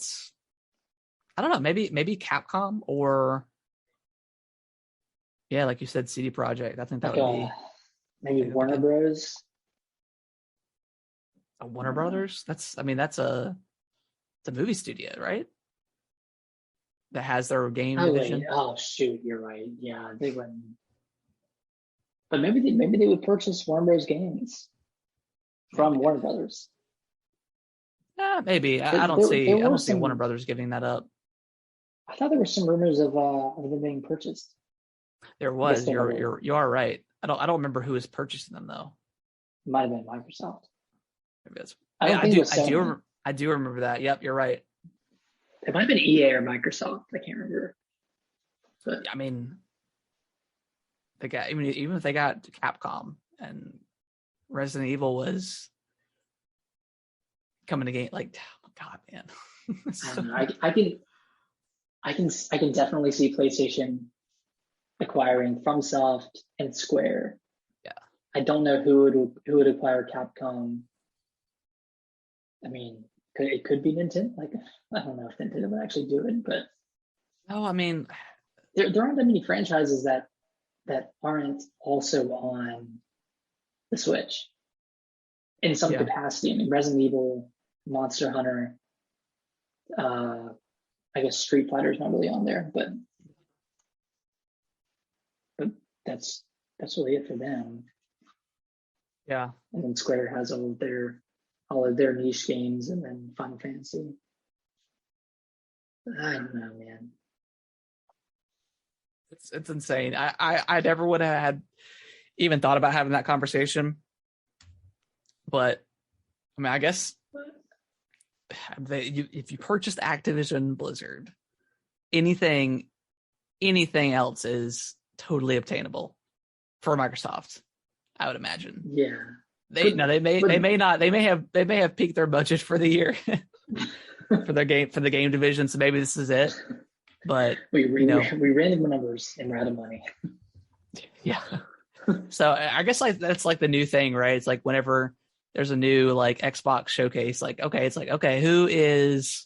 I don't know. Maybe Capcom or, yeah, like you said, CD Projekt. I think that would be maybe Warner Bros. Warner Brothers. That's a movie studio, right? That has their game division. Oh shoot, you're right. Yeah, they wouldn't. But maybe they would purchase Warner Bros. Games from Warner Brothers. Maybe. I don't see Warner Brothers giving that up. I thought there were some rumors of them being purchased. There was. You are right. I don't remember who was purchasing them though. It might have been Microsoft. Maybe that's. I do remember that. Yep, you're right. It might have been EA or Microsoft. I can't remember. But I mean, they got even if they got Capcom and Resident Evil was coming to game, like, oh God, man. I can definitely see PlayStation acquiring FromSoft and Square. Yeah. I don't know who would acquire Capcom. I mean, it could be Nintendo. Like, I don't know if Nintendo would actually do it, but no, I mean, there aren't that many franchises that aren't also on the Switch in some capacity. I mean, Resident Evil, Monster Hunter, I guess Street Fighter is not really on there, but that's really it for them. Yeah. And then Square has all of their niche games, and then Final Fantasy. I don't know, man. It's insane. I never would have had even thought about having that conversation, but I mean, I guess if you purchased Activision Blizzard, anything else is totally obtainable for Microsoft, I would imagine. Yeah. They may have peaked their budget for the year for the game division, so maybe this is it. But we ran the numbers and we're out of money. Yeah. So I guess like that's like the new thing, right? It's like whenever there's a new like Xbox showcase, like okay, who is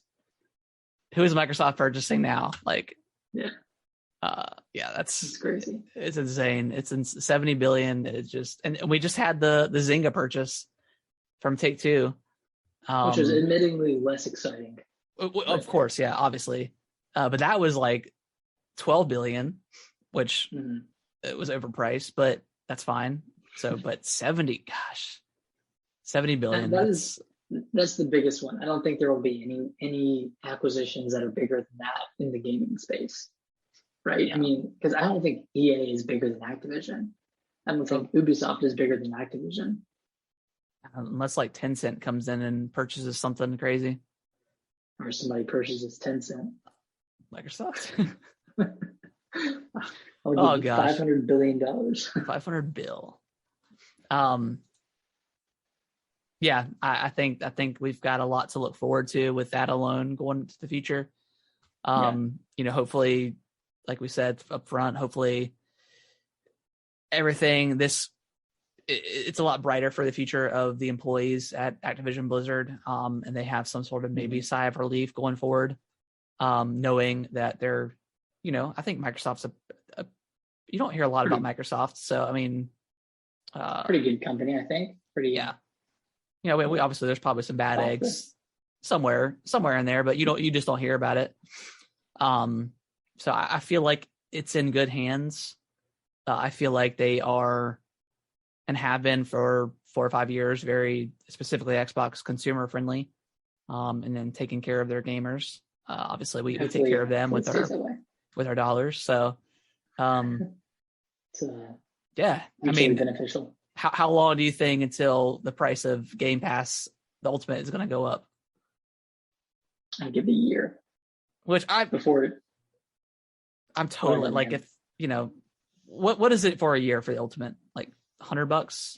Microsoft purchasing now? Like that's crazy. It's insane. It's in 70 billion. It's just, and we just had the Zynga purchase from Take-Two, which is admittingly less exciting. Of course, yeah, obviously. But that was like 12 billion, which it was overpriced, but that's fine. So, but 70 billion. That's the biggest one. I don't think there will be any acquisitions that are bigger than that in the gaming space, right? Yeah. I mean, because I don't think EA is bigger than Activision. I don't think Ubisoft is bigger than Activision. Unless like Tencent comes in and purchases something crazy. Or somebody purchases Tencent. Microsoft. Oh gosh, $500 billion. 500 bill. Yeah, I think we've got a lot to look forward to with that alone going into the future. Hopefully, like we said up front, hopefully everything it's a lot brighter for the future of the employees at Activision Blizzard. And they have some sort of maybe sigh of relief going forward. Knowing that they're, I think Microsoft's you don't hear a lot about Microsoft. So, I mean, pretty good company, I think. Yeah. We obviously there's probably some bad eggs somewhere in there, but you just don't hear about it. So I feel like it's in good hands. I feel like they are and have been for 4 or 5 years, very specifically Xbox consumer friendly, and then taking care of their gamers. Obviously we take care of them with our dollars. So, yeah, I mean, beneficial. How long do you think until the price of Game Pass, the Ultimate, is going to go up? I'd give it a year. I'm totally like, if what is it for a year for the Ultimate? Like $100?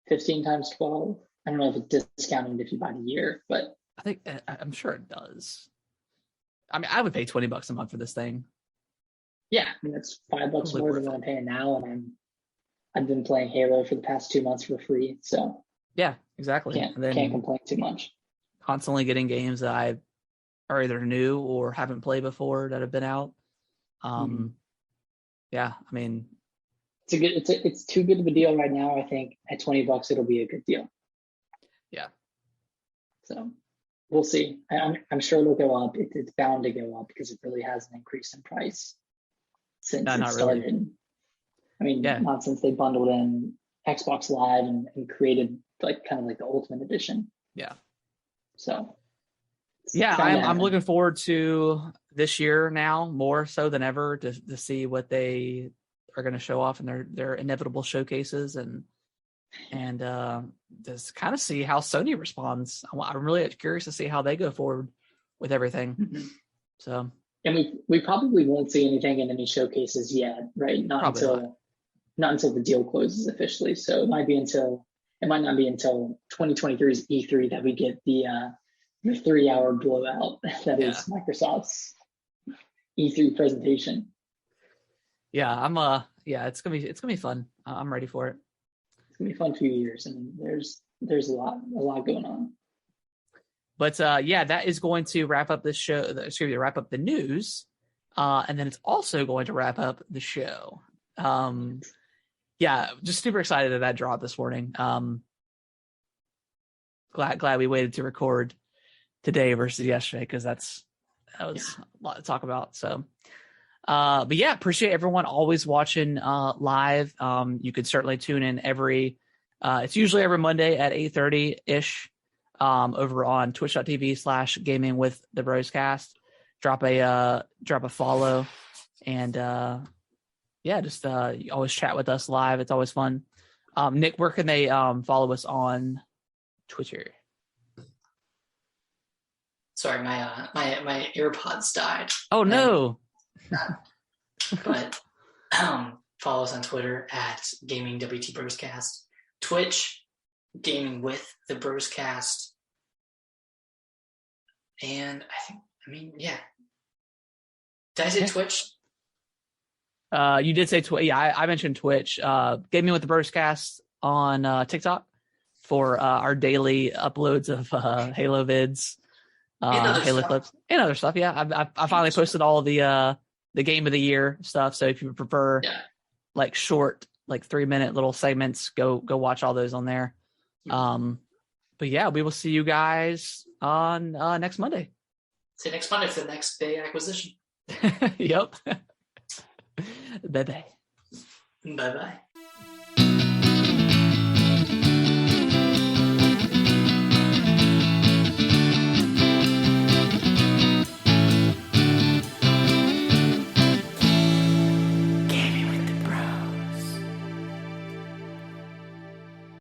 15 times 12. I don't know if it's discounted if you buy the year, but I'm sure it does. I mean, I would pay $20 a month for this thing. Yeah, I mean that's $5 more than what I'm paying now, and I've been playing Halo for the past 2 months for free. So yeah, exactly. Can't complain too much. Constantly getting games that I are either new or haven't played before that have been out. Yeah, I mean, it's too good of a deal right now. I think at $20 it'll be a good deal. Yeah. So we'll see. I'm sure it'll go up. It's bound to go up because it really hasn't increased in price since it started. Really. I mean, not since they bundled in Xbox Live and created kind of like the Ultimate Edition. Yeah. So. Yeah, I'm looking forward to this year now more so than ever to see what they are going to show off in their inevitable showcases and just kind of see how Sony responds. I'm really curious to see how they go forward with everything. Mm-hmm. So. And we probably won't see anything in any showcases yet, right? Not until the deal closes officially. So it might not be until 2023's E3 that we get the 3-hour blowout that is Microsoft's E3 presentation. Yeah, it's gonna be fun. I'm ready for it. It's gonna be a fun few years. I mean, there's a lot going on. But that is going to wrap up this show. Wrap up the news, and then it's also going to wrap up the show. Just super excited that dropped this morning. Glad we waited to record today versus yesterday because that was a lot to talk about. So, but yeah, appreciate everyone always watching live. You could certainly tune in it's usually every Monday at 8:30 ish. Over on twitch.tv/gaming with the broscast. Drop a follow and just you always chat with us live. It's always fun. Nick, where can they follow us on Twitter? Sorry, my AirPods died. Oh no. But follow us on Twitter at Gaming WT Broscast, Twitch Gaming with the Broscast, and did I say Twitch? You did say Twitch. Yeah, I mentioned Twitch. Gaming with the Broscast on TikTok for our daily uploads of Halo vids, Halo clips, and other stuff. Yeah, I finally posted all of the game of the year stuff. So if you prefer like short, like 3-minute little segments, go watch all those on there. But yeah, we will see you guys on next Monday. See you next Monday for the next big acquisition. Yep. Bye-bye. Bye-bye.